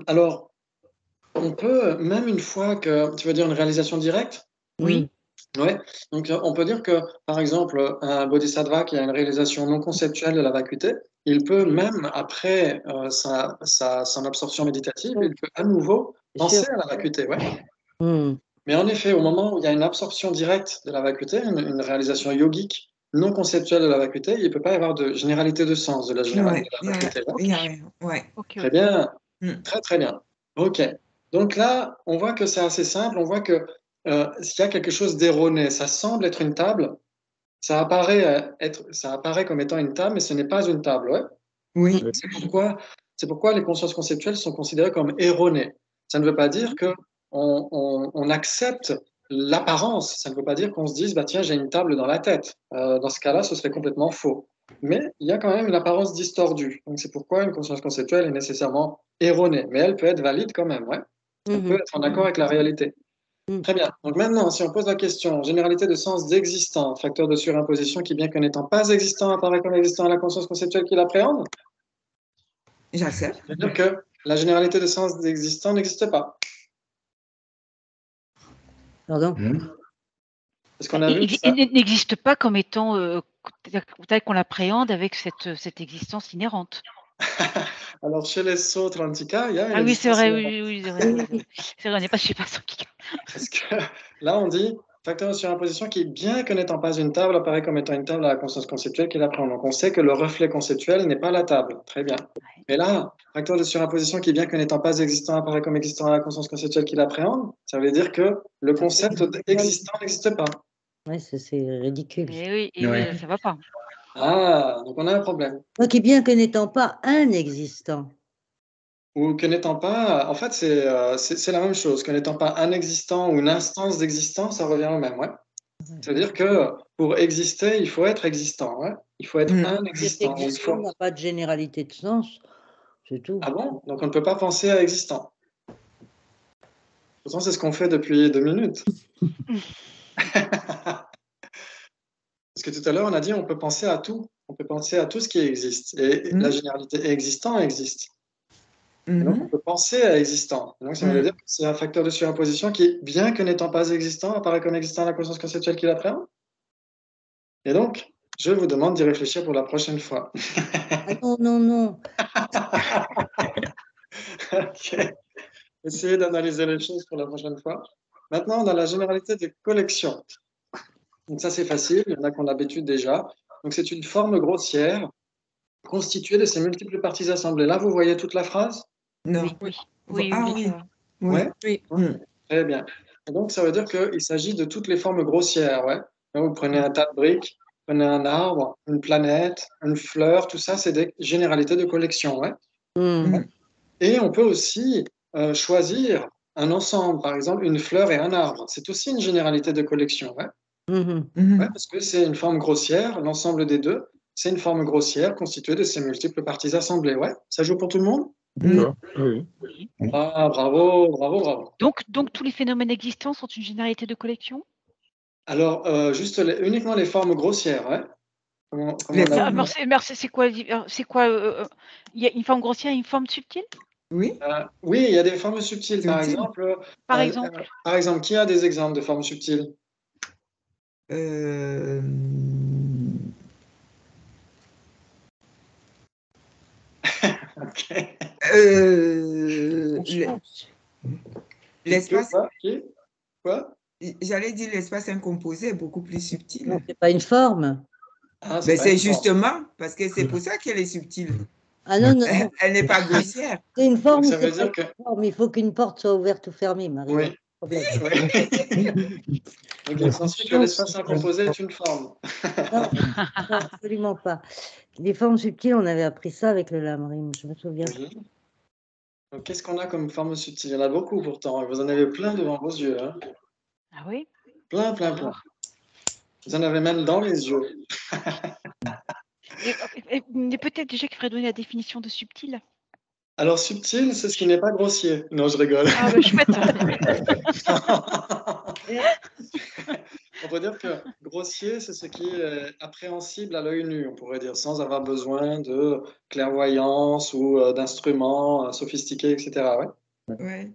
Alors, on peut, même une fois que... Tu veux dire une réalisation directe? Oui. Ouais. Donc, on peut dire que, par exemple, un bodhisattva qui a une réalisation non conceptuelle de la vacuité, il peut, même après son absorption méditative, il peut à nouveau C'est sûr. penser à la vacuité. Ouais. Hmm. Mais en effet, au moment où il y a une absorption directe de la vacuité, une réalisation yogique non conceptuelle de la vacuité, il ne peut pas y avoir de généralité de sens de la généralité de la vacuité. Ouais. Ok. Très bien, Mm. très très bien. Ok. Donc là, on voit que c'est assez simple. On voit que s'il y a quelque chose d'erroné, ça semble être une table. Ça apparaît comme étant une table, mais ce n'est pas une table. Ouais. Oui. C'est pourquoi les consciences conceptuelles sont considérées comme erronées. Ça ne veut pas dire que on accepte l'apparence. Ça ne veut pas dire qu'on se dise, bah, tiens, j'ai une table dans la tête. Dans ce cas-là, ce serait complètement faux. Mais il y a quand même une apparence distordue. Donc c'est pourquoi une conscience conceptuelle est nécessairement erronée. Mais elle peut être valide quand même. Ouais. Elle peut être en accord avec la réalité. Très bien. Donc maintenant, si on pose la question, généralité de sens d'existant, facteur de surimposition qui, bien que n'étant pas existant, apparaît comme existant à la conscience conceptuelle qui l'appréhende, J'accepte. c'est-à-dire que la généralité de sens d'existant n'existe pas. Pardon? Parce qu'on a vu que ça... Il n'existe pas comme étant tel qu'on l'appréhende avec cette existence inhérente. Alors, chez les autres antiquaires, il y a une Ah oui, c'est existence vrai, inhérente. oui, c'est vrai. C'est vrai, on n'est pas chez Passon qui. Parce que là, on dit facteur de surimposition qui, bien que n'étant pas une table, apparaît comme étant une table à la conscience conceptuelle qui l'appréhende. Donc, on sait que le reflet conceptuel n'est pas la table. Très bien. Mais là, facteur de surimposition qui, bien que n'étant pas existant, apparaît comme existant à la conscience conceptuelle qui l'appréhende, ça veut dire que le concept d'existant n'existe pas. Oui, c'est ridicule. Et oui, Ouais. ça va pas. Ah, donc on a un problème. Donc, bien que n'étant pas un existant. Ou que n'étant pas, en fait, c'est la même chose. Que n'étant pas un existant ou une instance d'existence, ça revient au même. Ouais. C'est-à-dire que pour exister, il faut être existant. Ouais. Il faut être un Cet existant. Il existant faut... n'a pas de généralité de sens, c'est tout. Ah bon? Donc on ne peut pas penser à existant. Pourtant, c'est ce qu'on fait depuis 2 minutes. Parce que tout à l'heure, on a dit on peut penser à tout. On peut penser à tout ce qui existe. Et la généralité existant existe. Et donc, on peut penser à existant. Et donc, ça veut dire que c'est un facteur de surimposition qui, bien que n'étant pas existant, apparaît comme existant à la conscience conceptuelle qui l'appréhende. Et donc, je vous demande d'y réfléchir pour la prochaine fois. Ah non. Ok. Essayez d'analyser les choses pour la prochaine fois. Maintenant, on a la généralité des collections. Donc ça, c'est facile. Il y en a qui ont l'habitude déjà. Donc, c'est une forme grossière constituée de ces multiples parties assemblées. Là, vous voyez toute la phrase? Non. Oui. Ah oui. Oui. Ouais. Oui. Très bien. Et donc, ça veut dire qu'il s'agit de toutes les formes grossières, ouais. Donc, vous prenez un tas de briques, prenez un arbre, une planète, une fleur, tout ça, c'est des généralités de collection, ouais. Mhm. Et on peut aussi choisir un ensemble, par exemple, une fleur et un arbre. C'est aussi une généralité de collection, ouais. Mhm. Ouais, parce que c'est une forme grossière, l'ensemble des deux, c'est une forme grossière constituée de ces multiples parties assemblées, ouais. Ça joue pour tout le monde? D'accord. Oui. Oui. Ah, bravo, bravo, bravo. Donc, tous les phénomènes existants sont une généralité de collection? Alors, juste uniquement les formes grossières, ouais. Comment Les on a formes- Merci, c'est quoi, il y a une forme grossière et une forme subtile? Oui, Oui, il y a des formes subtiles, par Subtiles. exemple. Par exemple? Par exemple, qui a des exemples de formes subtiles? euh, Ok. euh, le- l'espace, Quoi? Qui? Quoi? j'allais dire l'espace incomposé est beaucoup plus subtil. Non, c'est pas une forme. Ah, Mais pas c'est une forme. justement parce que c'est pour ça qu'elle est subtile. Ah non, non, non. Elle n'est pas grossière. C'est une forme, Donc, ça c'est veut pas dire une que. forme. Il faut qu'une porte soit ouverte ou fermée, Marie. Oui. Problème. Oui. Donc, il s'ensuit que l'espace incomposé est une forme. Non, non, absolument pas. Les formes subtiles, on avait appris ça avec le lamrim, je me souviens. Oui. Donc, qu'est-ce qu'on a comme forme subtile? Il y en a beaucoup pourtant. Vous en avez plein devant vos yeux, hein. Ah oui? Plein, plein, plein. Vous en avez même dans les yeux. Mais peut-être déjà qu'il faudrait donner la définition de subtil. Alors, subtil, c'est ce qui n'est pas grossier. Non, je rigole. Ah bah chouette. On peut dire que grossier, c'est ce qui est appréhensible à l'œil nu, on pourrait dire, sans avoir besoin de clairvoyance ou d'instruments sophistiqués, etc. Ouais. Ouais.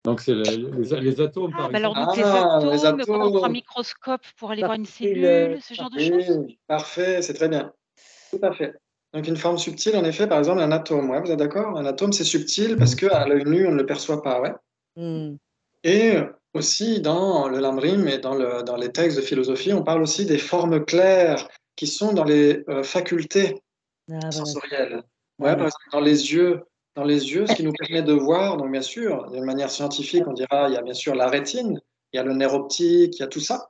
Donc, c'est les atomes, Ah par bah alors exemple. donc les Les atomes, quand on prend un atomes. microscope pour aller voir une Particules, cellule, ce genre de choses? Oui, parfait, c'est très bien. Tout à fait. Donc, une forme subtile, en effet, par exemple, un atome. Ouais, vous êtes d'accord? Un atome, c'est subtil parce qu'à l'œil nu, on ne le perçoit pas. Ouais. Hmm. Et aussi, dans le Lamrim et dans les textes de philosophie, on parle aussi des formes claires qui sont dans les facultés Ah, voilà. sensorielles. Ouais, Voilà. par exemple, dans les yeux, ce qui nous permet de voir, donc bien sûr, d'une manière scientifique, on dira, il y a bien sûr la rétine, il y a le nerf optique, il y a tout ça,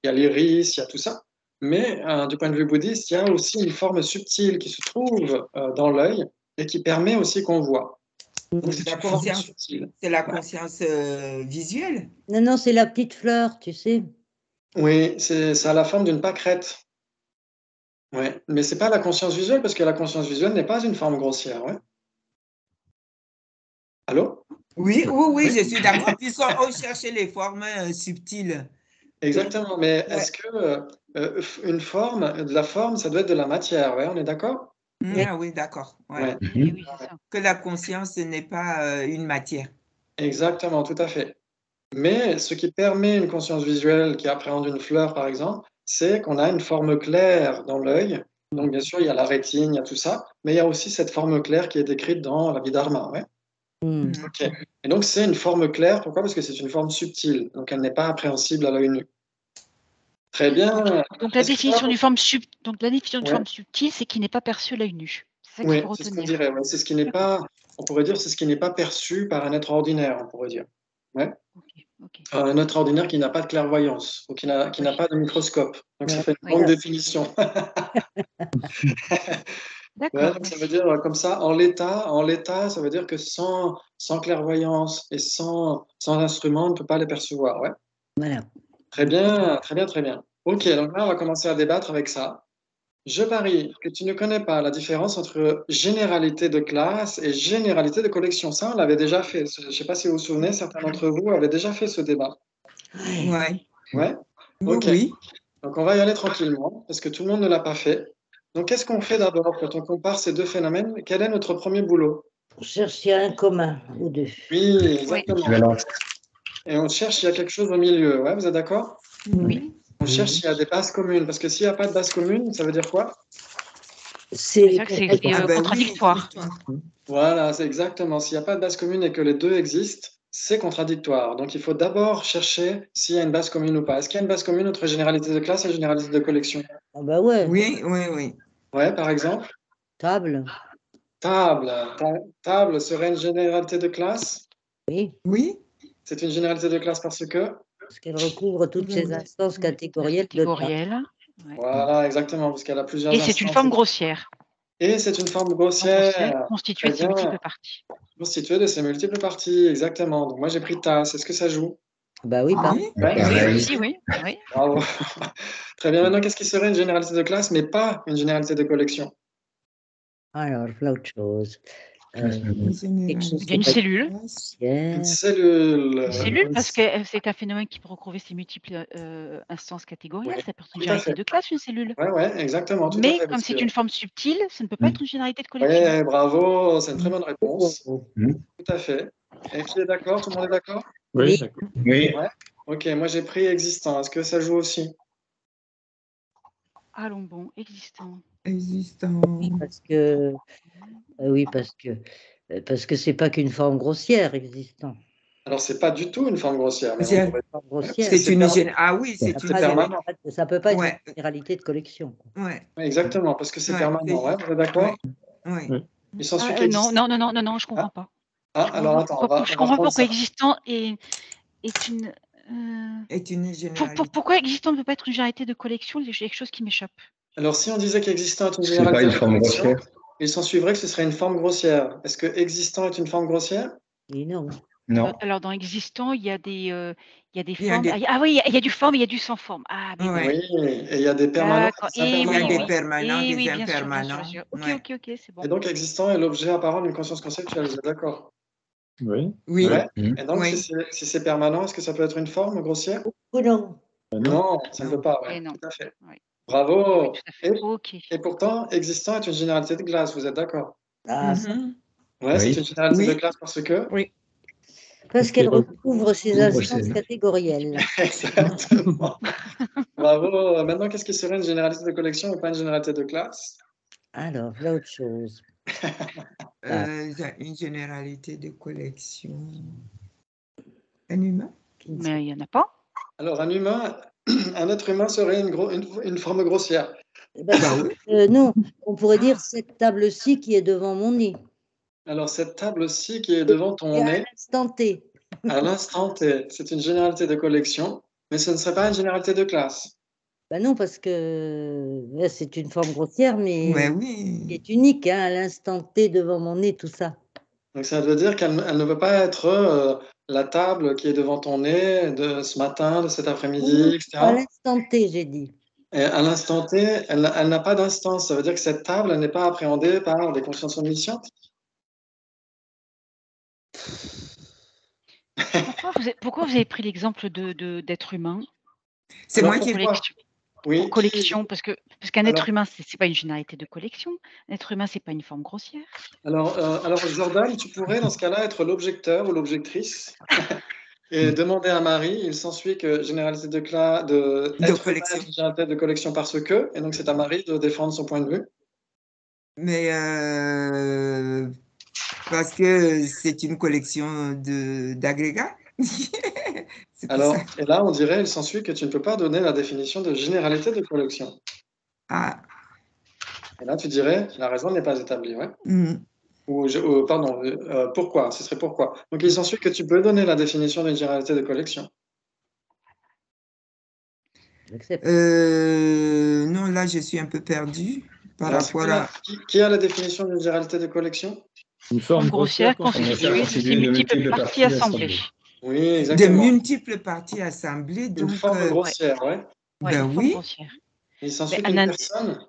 il y a l'iris, il y a tout ça. Mais du point de vue bouddhiste, il y a aussi une forme subtile qui se trouve dans l'œil et qui permet aussi qu'on voit. Donc, c'est La une forme conscience, subtile. c'est la Ouais. conscience visuelle. Non, non, c'est la petite fleur, tu sais. Oui, ça a la forme d'une pâquerette. Ouais. Mais c'est pas la conscience visuelle parce que la conscience visuelle n'est pas une forme grossière. Ouais. Allô? Oui, oui, oui, Oui. je suis d'accord. Puisqu'on cherchait les formes subtiles. Exactement. Mais Ouais. est-ce que une forme, de la forme, ça doit être de la matière? Ouais, on est d'accord? Ah oui, d'accord. Ouais. Ouais. Oui, c'est ça. Que la conscience n'est pas une matière. Exactement, tout à fait. Mais ce qui permet une conscience visuelle qui appréhende une fleur, par exemple, c'est qu'on a une forme claire dans l'œil. Donc, bien sûr, il y a la rétine, il y a tout ça, mais il y a aussi cette forme claire qui est décrite dans la Vidharma. Ouais. Hmm. Ok. Et donc, c'est une forme claire. Pourquoi? Parce que c'est une forme subtile. Donc, elle n'est pas appréhensible à l'œil nu. Très bien. Donc la Est-ce que définition d'une forme Ouais. subtile, c'est qui n'est pas perçue à l'œil nu. C'est ça qu'il Oui, faut c'est ce qu'on retenir. dirait. Ouais. C'est ce qui n'est pas, on pourrait dire, c'est ce qui n'est pas perçu par un être ordinaire, on pourrait dire. Ouais. Ok. Un être ordinaire qui n'a pas de clairvoyance ou qui n'a Oui. pas de microscope. Donc, ça Ouais. fait une Oui. longue définition. Ouais, D'accord. donc ça veut dire comme ça, en l'état, ça veut dire que sans clairvoyance et sans instrument, on ne peut pas les percevoir. Ouais. Voilà. Très bien, très bien, très bien. Ok, donc là, on va commencer à débattre avec ça. Je parie que tu ne connais pas la différence entre généralité de classe et généralité de collection. Ça, on l'avait déjà fait. Je ne sais pas si vous vous souvenez, certains d'entre vous avaient déjà fait ce débat. Ouais. Ouais? Oui, Ok. oui. Donc, on va y aller tranquillement parce que tout le monde ne l'a pas fait. Donc, qu'est-ce qu'on fait d'abord quand on compare ces deux phénomènes? Quel est notre premier boulot? On cherche s'il y a un commun ou deux. Oui, exactement. Équivalence. Et on cherche s'il y a quelque chose au milieu. Ouais, vous êtes d'accord? Oui. On cherche s'il y a des bases communes. Parce que s'il n'y a pas de base commune, ça veut dire quoi? C'est C'est vrai que c'est Ah ben oui, contradictoire. Voilà, c'est exactement. S'il n'y a pas de base commune et que les deux existent, c'est contradictoire. Donc, il faut d'abord chercher s'il y a une base commune ou pas. Est-ce qu'il y a une base commune entre généralité de classe et généralité de collection? Ah bah ouais, oui, oui, oui. Ouais, par exemple, table. table. Table serait une généralité de classe? Oui. Oui, C'est une généralité de classe parce que. Parce qu'elle recouvre toutes ces instances catégorielles de classe. Catégorielle. Ouais. Voilà, exactement, parce qu'elle a plusieurs Et c'est une instances. forme grossière. Et c'est une forme Grossière grossière. constituée de Très ses bien. multiples parties. Constituée de ses multiples parties, exactement. Donc moi j'ai pris tasse. Est-ce que ça joue? Bah oui, pardon. Oui. Ouais, Oui, Pareil. aussi, oui. Oui. bravo. Très bien. Maintenant, qu'est-ce qui serait une généralité de classe, mais pas une généralité de collection? Alors, voilà autre chose. Quelque chose Il y a une qui est cellule. Une grossière. cellule. Une cellule, parce que c'est un phénomène qui peut recouvrer ses multiples instances catégorielles. Oui, Ça peut être une tout à généralité fait. de classe, une cellule. Ouais, exactement, tout à Mais fait. comme c'est une forme subtile, ça ne peut pas être une généralité de Oui, collection. bravo, c'est une très bonne réponse. Oh, Tout à fait. Et qui est d'accord? Tout le monde est d'accord? Oui, Oui. d'accord. Oui. Ouais. Ok, moi j'ai pris existant. Est-ce que ça joue aussi? Allons bon, existant. Existant. parce que, oui, parce que c'est pas qu'une forme grossière existant. Alors, c'est pas du tout une forme grossière, mais C'est- on pourrait Forme parce grossière. que C'est une permanent. Ah oui, c'est C'est une permanent. Ça peut pas être Ouais. une généralité de collection. Ouais. Oui, exactement, parce que c'est Ouais, permanent. c'est- Ouais, vous êtes d'accord? Ouais. Oui. Il s'ensuit Non, qu'existant. non, je comprends pas. Ah, alors attends, on va Je comprends pas reprendre pourquoi ça. existant est une. Est une généralité. Pourquoi existant ne peut pas être une généralité de collection? Il y a quelque chose qui m'échappe. Alors, si on disait qu'existant est une C'est pas généralité une de forme collection, grossière. il s'en suivrait que ce serait une forme grossière. Est-ce que existant est une forme grossière? Et non. Non. Alors, dans existant, il y a des Il y a formes. des- Ah oui, il y a du forme et il y a du sans forme. Ah, mais Ouais. Oui, et il y a des permanents D'accord. et des Et Il y a oui, impermanents. des Ouais. permanents, Et des oui, bien sûr, bien sûr, impermanents. bien sûr. Ok, Ouais. ok, c'est bon. Et donc, existant est l'objet apparent d'une conscience conceptuelle, vous êtes d'accord? Oui. Oui. Ouais. Mhm. Et donc, Oui. si c'est permanent, est-ce que ça peut être une forme grossière? Ou non. Ah non. Non, ça ne Non. peut pas, ouais, Et non. tout à fait. Oui. Bravo. Oui, tout à fait. Ok. Et pourtant, existant est une généralité de classe, vous êtes d'accord? Ah, ça, Mhm. Ouais, c'est Oui. une généralité Oui. de classe parce que. parce qu'elle Parce que- recouvre ces recouvre instances ces- catégorielles. Exactement. Bravo. Maintenant, qu'est-ce qui serait une généralité de collection et pas une généralité de classe? Alors, là autre chose. Une généralité de collection. Un humain? Mais il n'y en a pas. Alors, un humain, un être humain serait une forme grossière. Eh ben, Bah oui. non, on pourrait dire cette table-ci qui est devant mon nez. Alors, cette table-ci qui est devant Et ton à nez, l'instant T. à l'instant T, c'est une généralité de collection, mais ce ne serait pas une généralité de classe. Ben non, parce que ouais, c'est une forme grossière, mais Ouais, qui oui. est unique, hein, à l'instant T devant mon nez, tout ça. Donc, ça veut dire qu'elle ne peut pas être la table qui est devant ton nez de ce matin, de cet après-midi, etc. À l'instant T, j'ai dit. Et à l'instant T, elle n'a pas d'instance. Ça veut dire que cette table elle n'est pas appréhendée par des consciences omniscientes. Pourquoi vous avez pris l'exemple d'être humain C'est Alors, moi qui ai pourquoi? Oui, pour collection, parce qu'un Alors- être humain, c'est pas une généralité de collection. Un être humain, c'est pas une forme grossière. Alors, Jordan, tu pourrais dans ce cas-là être l'objecteur ou l'objectrice et demander à Marie. Il s'ensuit que généralité de être humain collection. est une généralité de collection parce que, et donc c'est à Marie de défendre son point de vue. Mais parce que c'est une collection d'agrégats. C'est pour Alors, ça. et là, on dirait, il s'ensuit que tu ne peux pas donner la définition de généralité de collection. Ah. Et là, tu dirais, la raison n'est pas établie, ouais. Mhm. Pardon, pourquoi? Ce serait pourquoi. Donc, il s'ensuit que tu peux donner la définition d'une généralité de collection. J'accepte. Non, là, je suis un peu perdue par Alors, rapport à. qui a la définition d'une généralité de collection? Une forme grossière constituée constituée de ses multiples parties assemblées. Oui, De exactement. multiples parties assemblées. Une Donc, forme grossière, ouais. Ouais, ben une forme oui. grossière. Il s'ensuit Mais qu'une un personne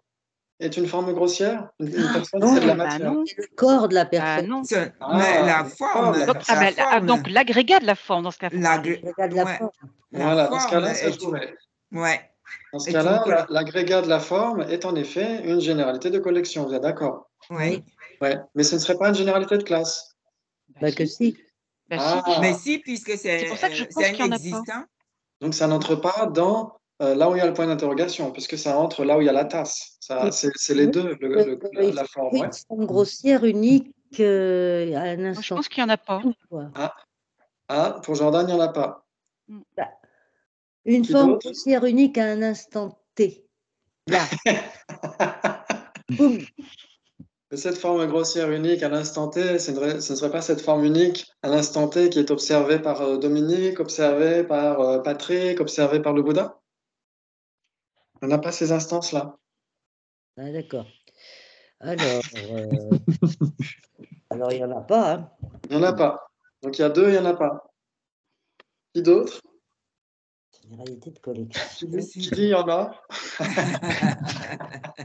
est une forme grossière. Une personne, non, c'est de la bah matière. non. C'est le corps de la Bah personne. non. Mais la le forme. corps, Donc, la la forme. donc l'agrégat de la forme dans ce cas. Regarde la Ouais. forme. La Voilà, dans ce forme cas-là, ça est jouerait. Ouais. Dans ce est cas-là, une l'agrégat de la forme est en effet une généralité de collection, vous êtes d'accord? Ouais. Ouais, mais ce ne serait pas une généralité de classe. Bah que si. Bah Ah, si. Mais si, puisque C'est pour ça que je pense c'est qu'il y un en a pas. existant. donc ça n'entre pas dans là où il y a le point d'interrogation, puisque ça entre là où il y a la tasse. C'est les deux, la forme. Oui, Ouais. une forme grossière unique à un Moi, je instant. pense qu'il n'y en a pas. Quoi. Ah, pour Jordan, il n'y en a pas. Une Qui forme d'autre? grossière unique à un instant T. Là. Boum. Mais cette forme grossière unique à l'instant T, ce ne serait pas cette forme unique à l'instant T qui est observée par Dominique, observée par Patrick, observée par le Bouddha? On n'a pas ces instances-là. Ah, d'accord. Alors, alors, il n'y en a pas. Hein. Il n'y en a pas. Donc il y a deux, il n'y en a pas. Qui d'autre? Généralité de collection. Qui dit il y en a?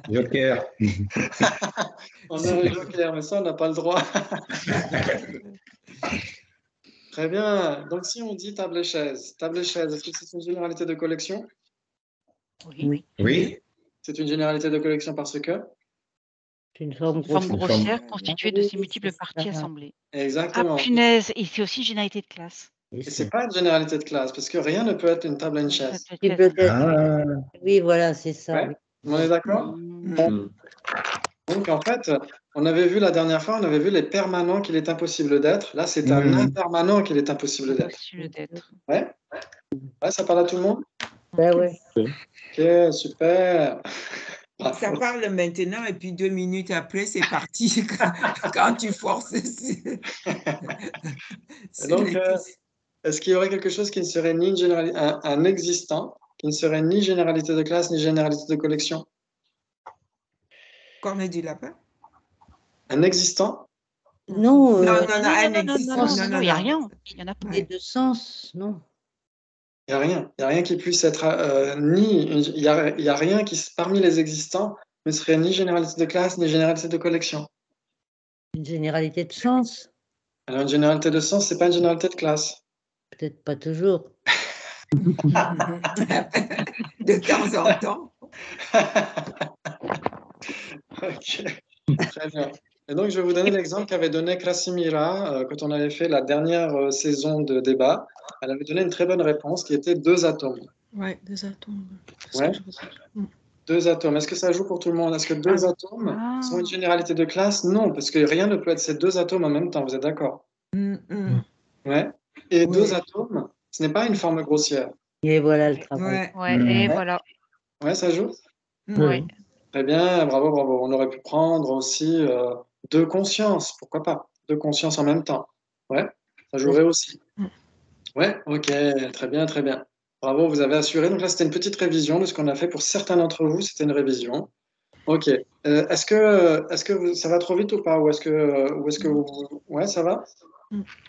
Joker. On a un joker, mais ça, on n'a pas le droit. Très bien. Donc si on dit table et chaise, est-ce que c'est une généralité de collection? Oui. Oui. C'est une généralité de collection parce que? C'est une forme Une forme grossière. grossière constituée de Oui, ces multiples c'est parties ça. assemblées. Exactement. Ah, punaise! Et c'est aussi une généralité de classe. Et Et c'est c'est- pas une généralité de classe, parce que rien ne peut être une table et une chaise. qui peut être- Ah, Oui, voilà, c'est ça. Ouais. Oui. On est d'accord? Mm. Donc en fait, on avait vu la dernière fois, on avait vu les permanents qu'il est impossible d'être. Là, c'est un impermanent qu'il est impossible d'être. Impossible d'être. Ouais? Ouais, ça parle à tout le monde? Ben ouais. Ok, super. Ça parle maintenant et puis 2 minutes après, c'est parti. Quand tu forces. Donc, est-ce qu'il y aurait quelque chose qui ne serait ni une généralité, un existant, qui ne serait ni généralité de classe, ni généralité de collection? Corne du lapin? Un existant? Non, Non, Non, un non, existant. il n'y a rien. Il n'y en a pas. les deux sens, non. Il n'y a rien. Il n'y a rien qui puisse être il y a rien qui, parmi les existants, ne serait ni généralité de classe, ni généralité de collection. Une généralité de sens, Alors, une généralité de sens, c'est pas une généralité de classe. peut-être pas toujours. De temps en temps. Ok, très bien. Et donc, je vais vous donner l'exemple qu'avait donné Krasimira quand on avait fait la dernière saison de débat. Elle avait donné une très bonne réponse qui était 2 atomes. Ouais, des atomes. Ouais. 2 atomes. Est-ce que ça joue pour tout le monde? Est-ce que 2 atomes sont une généralité de classe? Non, parce que rien ne peut être ces 2 atomes en même temps. Vous êtes d'accord? Ouais. Et 2 atomes, ce n'est pas une forme grossière. Et voilà le travail. Ouais, et voilà. Ouais, ça joue? Ouais. Très bien, bravo, bravo. On aurait pu prendre aussi 2 consciences, pourquoi pas? 2 consciences en même temps. Ouais, ça jouerait aussi. Ouais, ok, très bien, très bien. Bravo, vous avez assuré. Donc là, c'était une petite révision de ce qu'on a fait. Pour certains d'entre vous, c'était une révision. Ok. Est-ce que ça va trop vite ou pas? Ou est-ce que vous... Ouais, ça va?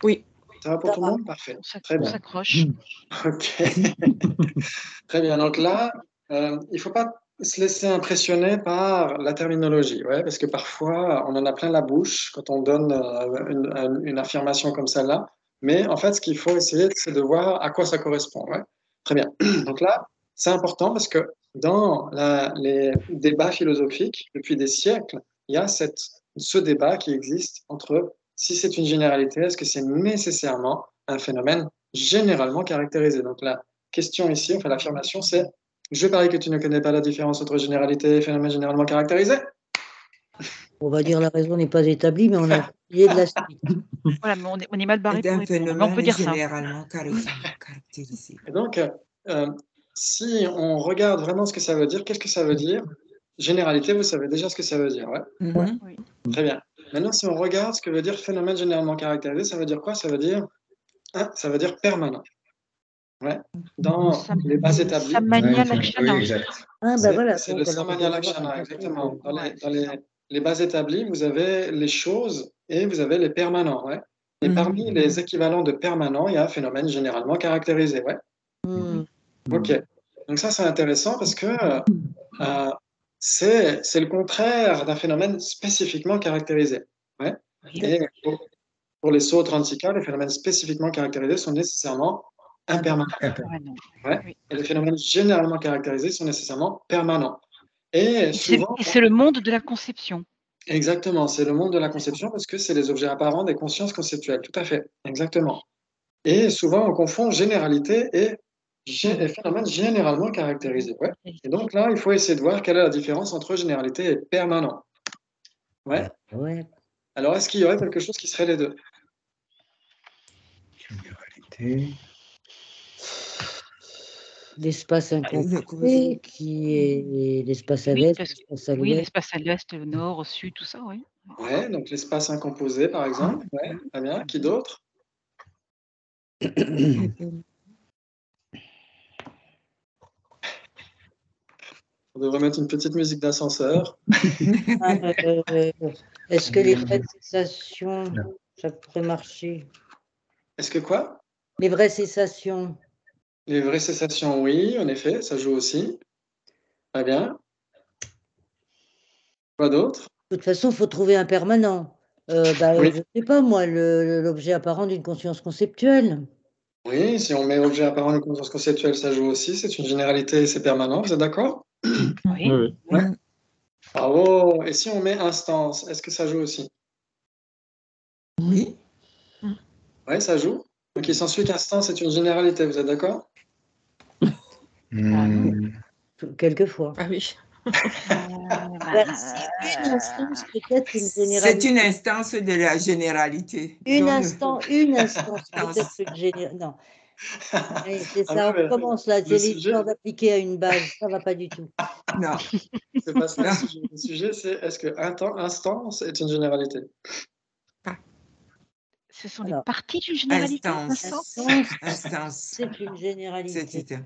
Oui. Ça va pour tout le monde? Parfait. Très On bien. s'accroche. Ok. Très bien. Donc là, il ne faut pas se laisser impressionner par la terminologie, ouais, parce que parfois, on en a plein la bouche quand on donne une affirmation comme celle-là. Mais en fait, ce qu'il faut essayer, c'est de voir à quoi ça correspond. Ouais. Très bien. Donc là, c'est important parce que dans les débats philosophiques, depuis des siècles, il y a ce débat qui existe entre si c'est une généralité, est-ce que c'est nécessairement un phénomène généralement caractérisé. Donc la question ici, enfin l'affirmation, c'est je parie que tu ne connais pas la différence entre généralité et phénomène généralement caractérisé. On va dire la raison n'est pas établie, mais on a oublié de la suite. Voilà, mais on est mal barré pour D'un répondre. Mais on phénomène peut dire ça. généralement caractérisé. Et donc, si on regarde vraiment ce que ça veut dire, qu'est-ce que ça veut dire? Généralité, vous savez déjà ce que ça veut dire, ouais? Oui. Très bien. Maintenant, si on regarde ce que veut dire phénomène généralement caractérisé, ça veut dire quoi? Ça veut dire permanent. Ouais. Dans les bases établies. Samanya Lakshana. Oui, exact. Ah, ben voilà. C'est donc, le alors, Samanya on va voir Lakshana, un peu exactement. plus, Dans les bases établies, vous avez les choses et vous avez les permanents. Ouais. Et parmi les équivalents de permanents, il y a un phénomène généralement caractérisé. Ouais. Ok. Donc ça, c'est intéressant parce que c'est le contraire d'un phénomène spécifiquement caractérisé. Ouais. Et pour les sauts transica, les phénomènes spécifiquement caractérisés sont nécessairement impermanents. Ouais. Et les phénomènes généralement caractérisés sont nécessairement permanents. Et souvent, c'est le monde de la conception. Exactement, c'est le monde de la conception parce que c'est les objets apparents des consciences conceptuelles. Tout à fait, exactement. Et souvent, on confond généralité et phénomène généralement caractérisé. Ouais. Et donc là, il faut essayer de voir quelle est la différence entre généralité et permanent. Ouais. Ouais. Alors, est-ce qu'il y aurait quelque chose qui serait les deux? Généralité. L'espace incomplet qui est l'espace à l'est, l'espace à Oui, l'ouest. l'espace à l'est, au nord, au sud, tout ça, oui. Ouais, donc l'espace incomposé, par exemple. Ouais, très bien. Qui d'autre? On devrait mettre une petite musique d'ascenseur. Est-ce que les vraies cessations, ça pourrait marcher? Est-ce que quoi? Les vraies cessations. Les vraies cessations, oui, en effet, ça joue aussi. Très bien. Quoi d'autre? De toute façon, il faut trouver un permanent. Oui. Je ne sais pas, moi, l'objet apparent d'une conscience conceptuelle. Oui, si on met objet apparent de conscience conceptuelle, ça joue aussi. C'est une généralité et c'est permanent. Vous êtes d'accord? Oui. Oui. Ouais. Bravo. Et si on met instance, est-ce que ça joue aussi? Oui. Oui, ça joue. Donc il s'ensuit qu'instance est une généralité. Vous êtes d'accord? Quelquefois. Ah oui. Si une instance peut être une C'est généralité. une instance de la généralité. Une Donc, instance peut être une généralité. Non. Ouais, c'est Ah ça, ouais, on commence là. le C'est sujet- l'histoire d'appliquer à une base. Ça ne va pas du tout. non. C'est pas ça le Non. sujet. Le sujet, c'est est-ce que instance est une généralité? Ce sont les Alors, parties d'une généralité. Instance. Instance. C'est une généralité. C'est un.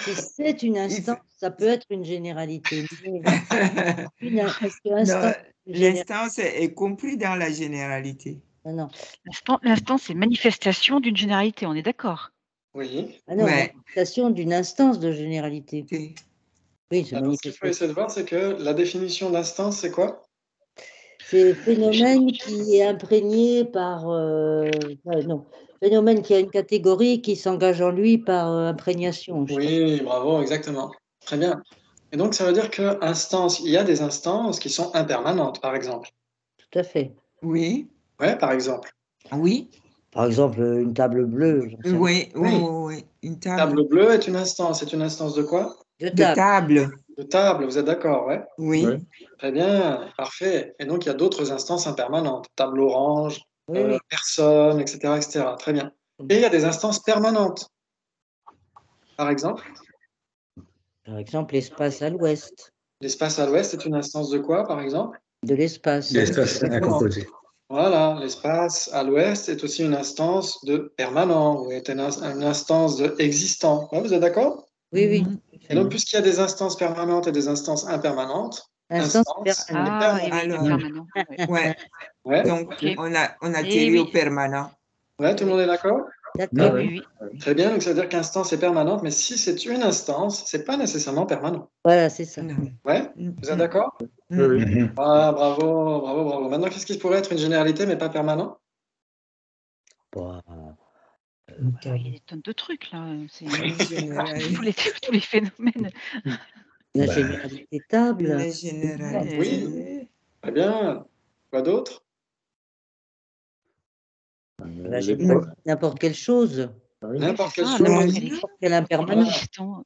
Si c'est une instance, ça peut être une généralité. Mais est-ce que Non, instance est une généralité? l'instance est compris dans la généralité. Ah non. L'instant, c'est manifestation d'une généralité, on est d'accord. Oui. Ah non, Ouais. manifestation d'une instance de généralité. C'est- Oui, c'est Alors, ce qu'il faut manifestation. essayer de voir, c'est que la définition d'instance, c'est quoi? C'est phénomène qui est imprégné par. Non, phénomène qui a une catégorie qui s'engage en lui par imprégnation. Je sais Oui, bravo, exactement. Très bien. Et donc, ça veut dire que instance, il y a des instances qui sont impermanentes, par exemple. pas. Tout à fait. Oui. Ouais, par exemple. Oui. Par exemple, une table bleue. j'en sais rien. Oui. Oui. Oui. Une table. Table bleue est une instance. C'est une instance de quoi? De De table. table. De table, vous êtes d'accord, ouais? Oui. Ouais. Très bien, parfait. Et donc, il y a d'autres instances impermanentes. Table orange, Oui, oui. personne, etc., etc. Très bien. Et il y a des instances permanentes. Par exemple, Par exemple, l'espace à l'ouest. l'espace à l'ouest est une instance de quoi, par exemple? De l'espace. L'espace incomposé. Voilà, l'espace à l'ouest est aussi une instance de permanent, ou est une instance de existant. Ouais, vous êtes d'accord? Oui, oui. Mhm. Et donc, puisqu'il y a des instances permanentes et des instances impermanentes, Instance instance est permanente. Ah, oui, permanente. oui, Alors, permanent. Ouais. Ouais. Ouais. Donc, Ok. on a Eh tiré au oui. permanent. Ouais, tout le monde est d'accord? D'accord. Oui, oui. Très bien, donc ça veut dire qu'instance est permanente, mais si c'est une instance, c'est pas nécessairement permanent. Voilà, c'est ça. Non. Ouais, vous êtes d'accord? Oui, oui. Ah, bravo, bravo, bravo. Maintenant, qu'est-ce qui pourrait être une généralité mais pas permanent? Bah, Alors, il y a des tonnes de trucs là. C'est Généralité. tous les phénomènes. la Bah, généralité table. La généralité. Oui. Très bien. Quoi d'autre? La Les généralité, n'importe quelle chose. Oui. N'importe quelle ça, chose. N'importe quelle impermanence. existant.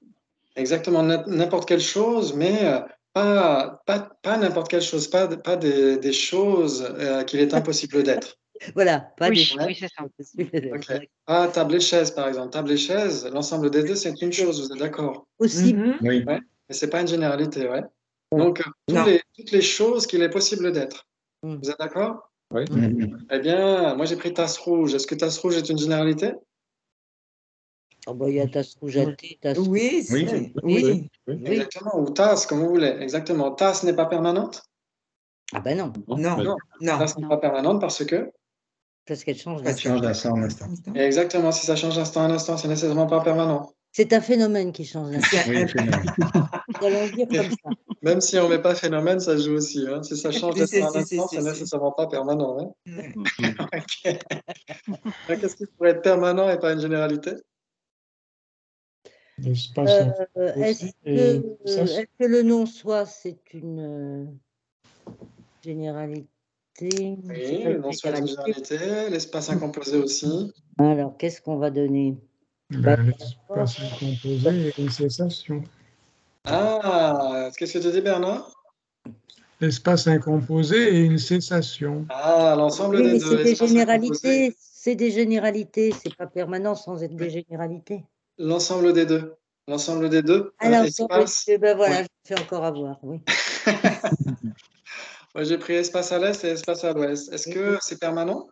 Exactement, n'importe quelle chose, mais pas n'importe quelle chose, pas des choses qu'il est impossible d'être. Voilà, pas des Oui, choses. oui, c'est ça. Ok. Pas table et chaise, par exemple. Table et chaise, l'ensemble des deux, c'est une chose, vous êtes d'accord? Possible. Mhm. oui. Ouais. Mais c'est pas une généralité, ouais. Donc, Non. toutes les choses qu'il est possible d'être. Mm. Vous êtes d'accord? Oui. Eh bien, moi j'ai pris tasse rouge. Est-ce que tasse rouge est une généralité? Oh, bah, il y a tasse rouge à thé, tasse rouge. Oui, c'est- oui. Oui. Exactement. Ou tasse, comme vous voulez. Exactement. Tasse n'est pas permanente? Ah ben non, Non. Non. Non. Tasse n'est Non. pas permanente parce que. parce qu'elle change Ça d'instant. change d'instant en instant. Exactement. Si ça change d'instant en instant, c'est nécessairement pas permanent. C'est un phénomène qui change d'instant. C'est Oui, un- phénomène. Nous allons le dire comme ça. Même si on met pas phénomène, ça joue aussi. Hein. Si ça change d'instant en Si, instant, c'est si. nécessairement pas permanent. Hein. Ouais. Ok. Alors, qu'est-ce qui pourrait être permanent et pas une généralité? L'espace Est-ce que le non-soi, c'est une généralité? Oui, C'est pas le une non-soi est une généralité. généralité. L'espace incomposé aussi. Alors, qu'est-ce qu'on va donner? l'espace incomposé et une cessation. Ah, qu'est-ce que tu dis, Bernard? L'espace incomposé et une cessation. Ah, l'ensemble Oui, des mais deux. c'est des L'espace incomposé. généralités. C'est des généralités. C'est pas permanent sans être des généralités. L'ensemble des deux. L'ensemble des deux. Alors, Espace. ben voilà, Ouais. je me fais encore avoir. Oui. Moi, j'ai pris espace à l'est et espace à l'ouest. Est-ce que c'est permanent?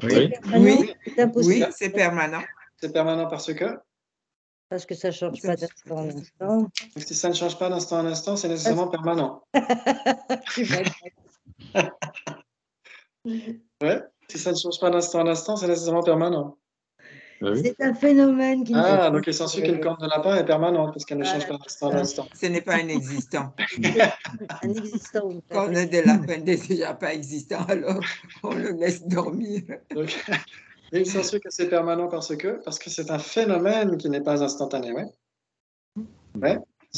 Oui. Permanent, Oui. c'est Oui, impossible. c'est permanent. C'est permanent parce que Parce que ça ne change Ça pas change d'instant en pas d'instant. instant. donc, si ça ne change pas d'instant en instant, c'est nécessairement permanent. Tu vas- Ouais. Si ça ne change pas d'instant en instant, c'est nécessairement permanent. Ah oui. C'est un phénomène qui ne Ah, fait donc il s'ensuit qu'une corne de lapin est permanente parce qu'elle ne change pas d'instant en instant. Ce n'est pas un existant. un existant. ou Quand on a de la peine déjà pas existant, alors on le laisse dormir. Donc, il s'ensuit que c'est permanent parce que c'est un phénomène qui n'est pas instantané. Ouais. Ouais.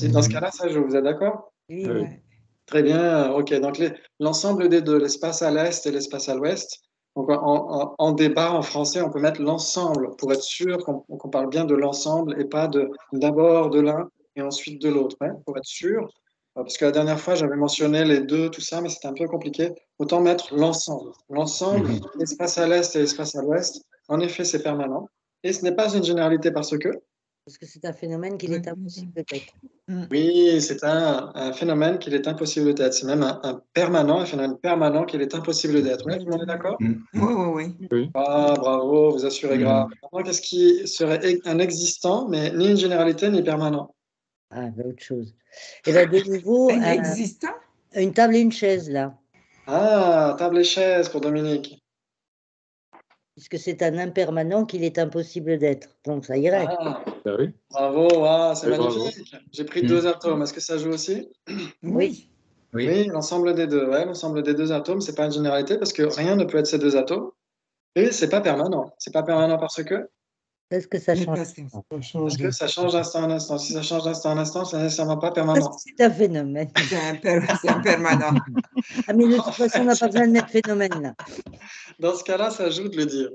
Dans ce cas-là, ça joue. Vous êtes d'accord? Oui, Oui. Ouais. Très bien. OK. Donc, l'ensemble des deux, l'espace à l'est et l'espace à l'ouest. Donc, en débat en français, on peut mettre l'ensemble pour être sûr qu'on parle bien de l'ensemble et pas d'abord de l'un et ensuite de l'autre. Ouais, pour être sûr. Parce que la dernière fois, j'avais mentionné les deux, tout ça, mais c'était un peu compliqué. Autant mettre l'ensemble. L'ensemble, l'espace à l'est et l'espace à l'ouest, en effet, c'est permanent. Et ce n'est pas une généralité parce que, parce que c'est un phénomène qu'il est impossible d'être. oui, c'est un phénomène qu'il est impossible d'être. C'est même un permanent, un phénomène permanent qu'il est impossible d'être. Ouais, tout le monde est d'accord? Oui. Ah, bravo, vous assurez grave. Maintenant, qu'est-ce qui serait un existant, mais ni une généralité, ni permanent? Ah, ben, autre chose. Et bien, de nouveau, Un existant? une table et une chaise, là. Ah, table et chaise pour Dominique. Puisque c'est un impermanent qu'il est impossible d'être. Donc, ça irait. Ah, Ah oui. bravo, ah, c'est Oui, bravo. magnifique. J'ai pris deux atomes. Est-ce que ça joue aussi? Oui. Oui, l'ensemble des deux. Ouais, l'ensemble des deux atomes, c'est pas une généralité parce que rien ne peut être ces deux atomes. Et c'est pas permanent. C'est pas permanent parce que Est-ce que ça Mais change? parce que- Ça Parce change que ça change d'instant en instant. Si ça change d'instant en instant, c'est nécessairement pas permanent. Parce que c'est un phénomène. C'est un permanent. Ah, mais de toute façon, on n'a pas besoin de mettre phénomène, là. Dans ce cas-là, ça joue de le dire.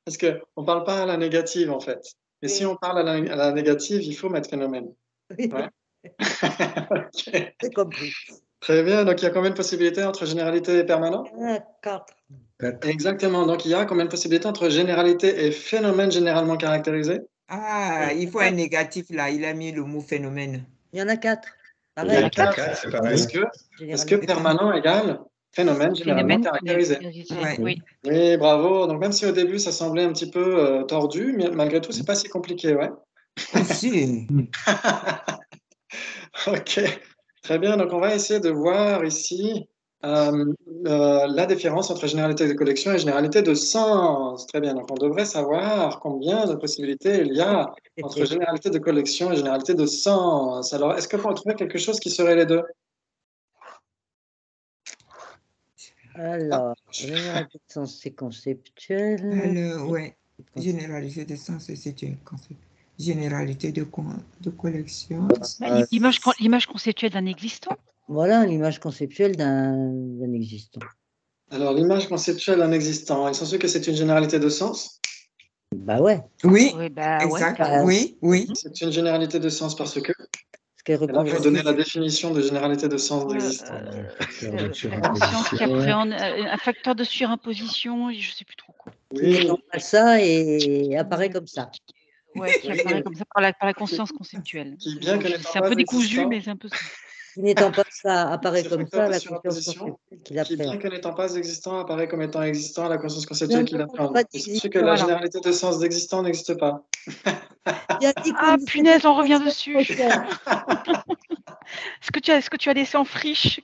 Parce qu'on ne parle pas à la négative, en fait. Mais si on parle à la négative, il faut mettre phénomène. Ouais. Ok. C'est compris. Très bien. Donc, il y a combien de possibilités entre généralité et permanent? 4. Exactement. Donc, il y a combien de possibilités entre généralité et phénomène généralement caractérisé? Ah, il faut un négatif là. Il a mis le mot phénomène. Il y en a 4. Il y en a Pareil. quatre. C'est pareil. Est-ce que permanent égale phénomène généralement caractérisé? Ouais. Oui. Oui, bravo. Donc, même si au début, ça semblait un petit peu tordu, mais malgré tout, c'est pas si compliqué, ouais. Aussi. Ok, très bien. Donc, on va essayer de voir ici la différence entre généralité de collection et généralité de sens. Très bien. Donc, on devrait savoir combien de possibilités il y a entre généralité de collection et généralité de sens. Alors, est-ce qu'on peut trouver quelque chose qui serait les deux? Alors, généralité de sens, c'est conceptuel. Alors, ouais. Généralité de sens, c'est une concept. Généralité de collection. L'image conceptuelle d'un existant. Voilà l'image conceptuelle d'un existant. Alors, l'image conceptuelle d'un existant, il s'ensuit que c'est une généralité de sens? Bah ouais. Oui, Oui, bah, exact. ouais. Oui. C'est une généralité de sens parce que... Parce qu'elle Et là, il recouvre. faut donner la définition de généralité de sens d'existant. C'est la conscience qui appréhende un facteur de surimposition, je ne sais plus trop quoi. Qui n'étend pas ça et apparaît comme ça. Ouais, qui apparaît comme ça par la conscience conceptuelle. Qui, bien que n'étant C'est un peu pas décousu, existant, mais c'est un peu ça. Qui n'étant pas ça apparaît ce comme facteur ça, de la conscience surimposition, conceptuelle qu'il qui, bien appréhende. que n'étant pas existant, apparaît comme étant existant à la conscience conceptuelle qu'il Non, appréhende. pas Et c'est d'existant, que la voilà. généralité de sens d'existant n'existe pas. Il y a dit Ah, qu'on punaise, on revient dessus. prochaine. Est-ce que tu as laissé en friche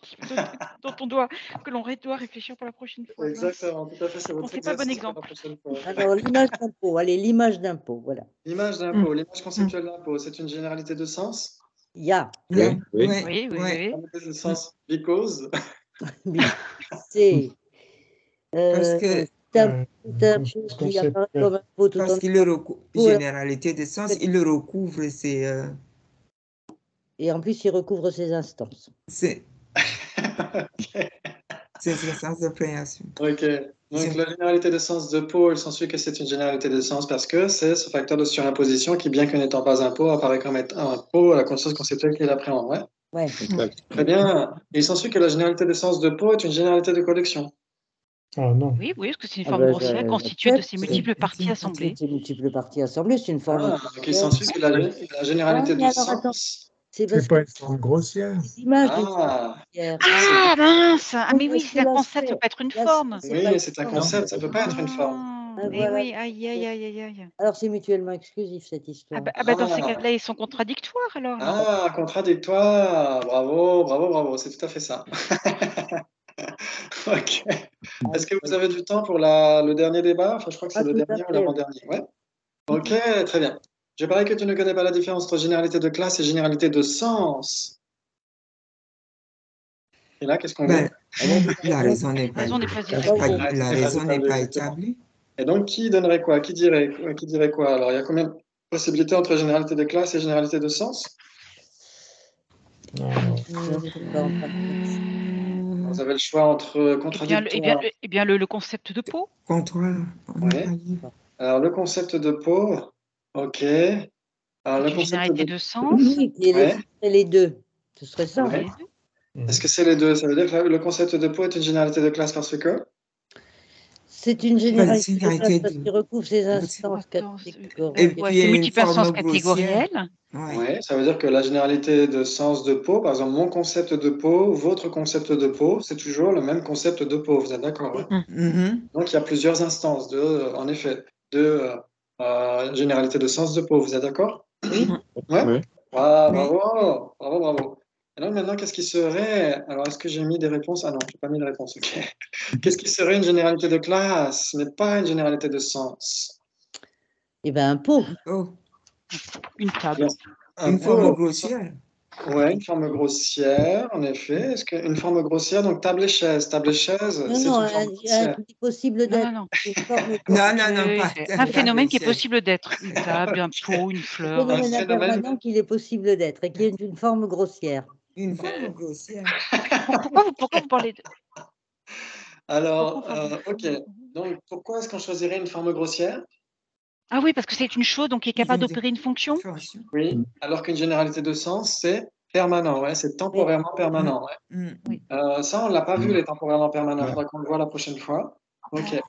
dont on doit réfléchir pour la prochaine fois? Non. Exactement, tout à fait, c'est On votre fait pas bon exercice pour la exemple. prochaine fois. Alors, l'image d'impôt. Allez, l'image d'impôt, voilà. L'image d'impôt, l'image conceptuelle d'impôt, c'est une généralité de sens? Il y a. Oui. Oui. Généralité de sens because? C'est Parce que un impôt qui apparaît comme impôt tout en parce qu'il le recouvre, généralité de sens, il le recouvre, et en plus il recouvre ses instances. c'est le sens d'appréhension. Ok. Donc la généralité de sens de Pau, il s'ensuit que c'est une généralité de sens parce que c'est ce facteur de surimposition qui, bien que n'étant pas un pot, apparaît comme étant un pot à la conscience conceptuelle qu'il appréhende. Ouais. Ouais. Très bien. Et il s'ensuit que la généralité de sens de Pau est une généralité de collection. Ah non. Oui, parce que c'est une Ah forme ben, grossière constituée de ces multiples parties assemblées. Ces multiples parties assemblées, c'est une forme. Ah, donc il s'ensuit que la généralité Ah, mais de alors, attends. sens. C'est parce C'est pas que une forme grossière. l'image d'une Ah, grossière. Ah mince! Ah mais Oui, oui, parce c'est que un concept, ça peut être une forme. c'est pas oui, c'est un une forme. concept, ça peut pas être une forme. Ah, Ah, eh voilà. oui, aïe, aïe, aïe, aïe, aïe. Alors c'est mutuellement exclusif cette Ah histoire. bah, dans ces Ah. cas-là, ils sont contradictoires alors. Ah, contradictoire. Bravo, bravo, bravo. C'est tout à fait ça. Ok. Est-ce que vous avez du temps pour le dernier débat? Enfin, je crois que c'est Ah, le tout à dernier ou fait. l'avant-dernier. Ouais. Ok, très bien. Je parie que tu ne connais pas la différence entre généralité de classe et généralité de sens. Et là, qu'est-ce qu'on Ben, dit? la raison n'est pas, Raison n'est pas la raison n'est pas établie. Et donc, qui donnerait quoi? Qui dirait quoi? Alors, il y a combien de possibilités entre généralité de classe et généralité de sens? Alors, Vous avez le choix entre Eh bien, le concept de peau. Contraire, on n'a Ouais. pas dit. Alors, le concept de peau, ok. Alors, le Une concept généralité de... de sens. Oui, et Ouais. les deux. Ce serait ça. Ouais. Les deux. Est-ce que c'est les deux? Ça veut dire que le concept de peau est une généralité de classe parce que... C'est une généralité de généralité classe parce de- qu'il recouvre ces instances Attends, catégorielles. Et ouais, puis c'est une multiple instance forme grossière. catégorielle. Ouais. Ouais, ça veut dire que la généralité de sens de peau, par exemple, mon concept de peau, votre concept de peau, c'est toujours le même concept de peau. Vous êtes d'accord? Ouais. Mhm. Donc, il y a plusieurs instances, en effet, de généralité de sens de peau. Vous êtes d'accord? Oui. Ouais. Oui. Ah, Oui. bravo, bravo, bravo. Et donc maintenant, qu'est-ce qui serait... Alors, est-ce que j'ai mis des réponses? Ah non, j'ai pas mis de réponse, ok. Qu'est-ce qui serait une généralité de classe, mais pas une généralité de sens? Eh bien, un pot. Oh, Une table. Alors, un une forme pot, grossière. ouais, une forme grossière, en effet. Est-ce qu'une forme grossière, donc table et chaise, Non, c'est non, une forme grossière. qui est possible Non, d'être. non, non. Une forme Non, non, non, Oui, pas c'est table un phénomène qui est chaise. possible d'être. Une table, un pot, une fleur. phénomène Un phénomène- impermanent qu'il est possible d'être et qui est une forme grossière. Une forme grossière. Pourquoi vous parlez de... Alors, Pourquoi on parle de ok. forme? Donc, pourquoi est-ce qu'on choisirait une forme grossière? Ah oui, parce que c'est une chose donc qui est capable d'opérer une fonction. Fonction. Oui, alors qu'une généralité de sens, c'est permanent, ouais, c'est temporairement permanent. Ouais. Mm. Ça, on ne l'a pas vu, les temporairement permanents. Il faudra qu'on le voit la prochaine fois. Ok.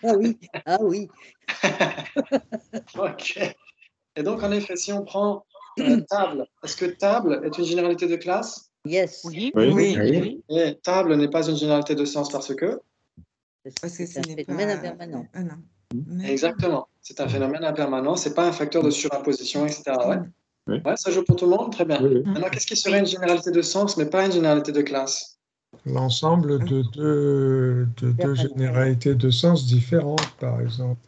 Ah oui, ah oui. Ok. Et donc, en effet, si on prend table, est-ce que table est une généralité de classe? Yes. Oui, Oui. Oui. Et table n'est pas une généralité de sens parce que? Parce que C'est ce un n'est phénomène pas impermanent. un an. Mais- Exactement. C'est un phénomène impermanent, c'est pas un facteur de surimposition, etc. Ouais. Oui. Ouais, ça joue pour tout le monde, très bien. Oui, oui. Maintenant, qu'est-ce qui serait une généralité de sens, mais pas une généralité de classe? l'ensemble de deux généralités de sens différentes, par exemple.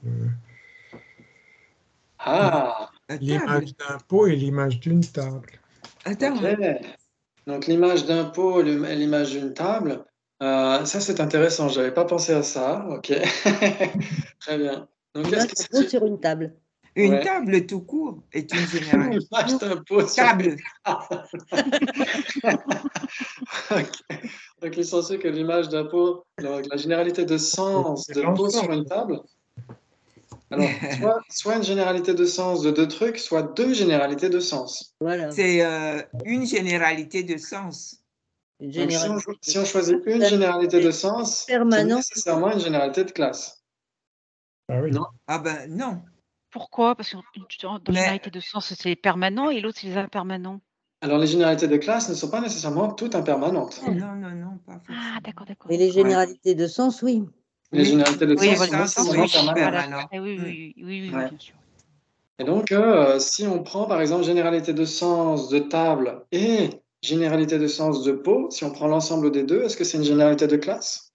Ah, La table. L'image d'un pot et l'image d'une table. Attends, ok. Donc l'image d'un pot et l'image d'une table, ça c'est intéressant, je n'avais pas pensé à ça. Ok, très bien. Donc est-ce L'image que d'un c'est pot sur une table. une Ouais. table tout court est une généralité. l'image d'un pot sur Table. Ok. Donc il est censé que l'image d'un pot, donc la généralité de sens C'est de pot sur l'ensemble. une table, alors soit une généralité de sens de deux trucs, soit deux généralités de sens. Voilà. C'est une généralité de sens. Une Donc généralité si on choisit une généralité de sens, c'est permanent. nécessairement une généralité de classe. Ah oui. Non. Ah ben non. Pourquoi? Parce que dans Mais- généralité de sens, c'est les permanents et l'autre, c'est les impermanents. Alors, les généralités de classe ne sont pas nécessairement toutes impermanentes. Non, non, non, pas forcément. Ah, d'accord. Et les généralités de sens, oui. Les généralités de Oui, sens voilà. sont oui, nécessairement oui, permanentes. permanent. Ah oui, Ouais. bien sûr. Et donc, si on prend par exemple généralité de sens de table et généralité de sens de pot, si on prend l'ensemble des deux, est-ce que c'est une généralité de classe?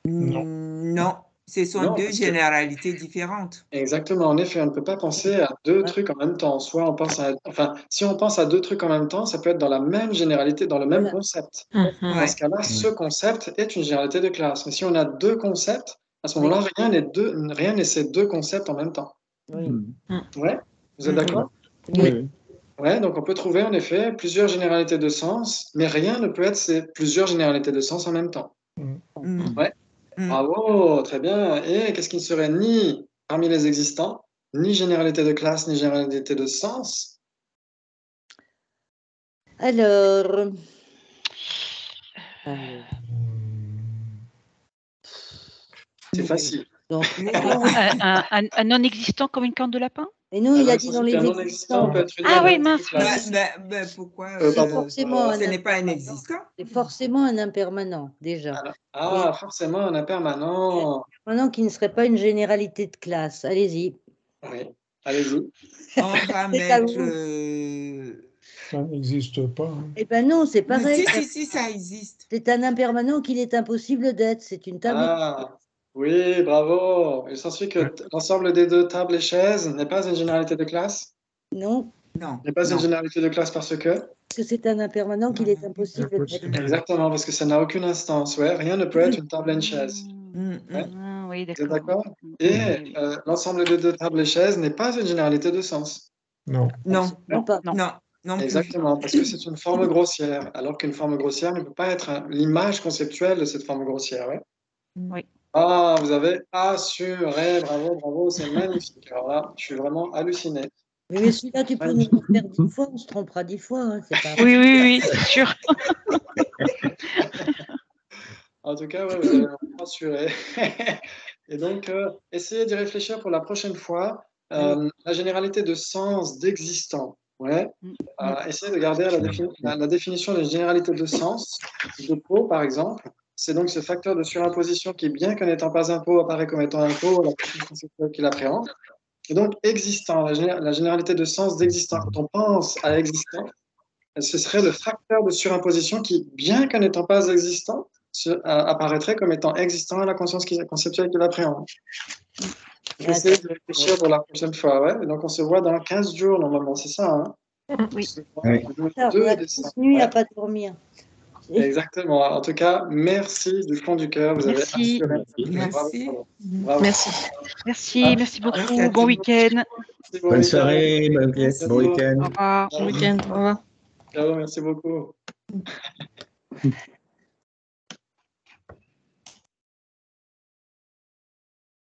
Non. Non, ce sont Non, deux parce que- généralités différentes. Exactement, en effet, on ne peut pas penser à deux trucs en même temps. Soit on pense à, enfin, si on pense à deux trucs en même temps, ça peut être dans la même généralité, dans le même Voilà. concept. Mhm. Dans ce cas-là, ce concept est une généralité de classe. Mais si on a deux concepts, à ce moment-là, rien n'est ces deux concepts en même temps. Oui. Ouais, vous êtes d'accord? Oui, oui. Ouais, donc on peut trouver en effet plusieurs généralités de sens, mais rien ne peut être ces plusieurs généralités de sens en même temps. Mm. Ouais. Mm. Bravo, très bien. Et qu'est-ce qui ne serait ni parmi les existants, ni généralité de classe, ni généralité de sens? Alors, C'est facile. donc, Un non-existant comme une corne de lapin? Et nous, il a Alors, dit ça dans veut les dire qu'un non existant existants. peut être une Ah oui, généralité de mince. classe. Pourquoi C'est Pardon. forcément ce un n'est pas un impermanent. existant? C'est forcément un impermanent, déjà. Ah, forcément un impermanent. Impermanent qui ne serait pas une généralité de classe. Allez-y. Oui, allez-y. On va C'est à mettre. vous. Ça n'existe pas. Hein. Eh ben non, c'est Mais pareil. si, ça existe. C'est un impermanent qu'il est impossible d'être. C'est une table. Ah, oui, bravo. Il s'ensuit que l'ensemble des deux tables et chaises n'est pas une généralité de classe. Non, Non. N'est pas non. une généralité de classe parce que. parce que c'est un impermanent qu'il est impossible d'être. Exactement, parce que ça n'a aucune instance. Ouais, rien ne peut être une table et une chaise. Ouais. Ah, oui, Vous êtes d'accord. d'accord? Et l'ensemble des deux tables et chaises n'est pas une généralité de sens. Non. Non. Non, pas. Non. Non plus. Exactement, parce que c'est une forme grossière, alors qu'une forme grossière ne peut pas être l'image conceptuelle de cette forme grossière. Ouais. Oui. Ah, vous avez assuré, bravo, bravo, c'est magnifique. Alors là, je suis vraiment halluciné. Mais celui-là, tu peux nous le faire 10 fois, on se trompera 10 fois. Hein, c'est pas... Oui, c'est sûr. En tout cas, ouais, vous avez vraiment assuré. Et donc, essayez d'y réfléchir pour la prochaine fois. La généralité de sens d'existant. Ouais. Essayez de garder la définition de généralité de sens. De pot, par exemple, c'est donc ce facteur de surimposition qui, bien que n'étant pas un pot, apparaît comme étant un pot, la personne conceptuelle qui l'appréhende. Et donc, existant, la généralité de sens d'existant. Quand on pense à existant, ce serait le facteur de surimposition qui, bien qu'en n'étant pas existant, apparaîtrait comme étant existant à la conscience conceptuelle qui l'appréhende. Essayez de réfléchir pour la prochaine fois. Ouais. Et donc, on se voit dans 15 jours, normalement, c'est ça, hein? Oui. Le On 2 a décembre. tous nuit à Ouais. pas dormir. Exactement. En tout cas, merci du fond du cœur. Vous Merci. avez assuré. Merci. Bravo. Bravo. Merci. Merci beaucoup. Merci à Bon tous. week-end. Merci, bon Bonne week-end. soirée, bon Merci. week-end. Au revoir. Bon week-end. Au revoir. Ciao, merci beaucoup.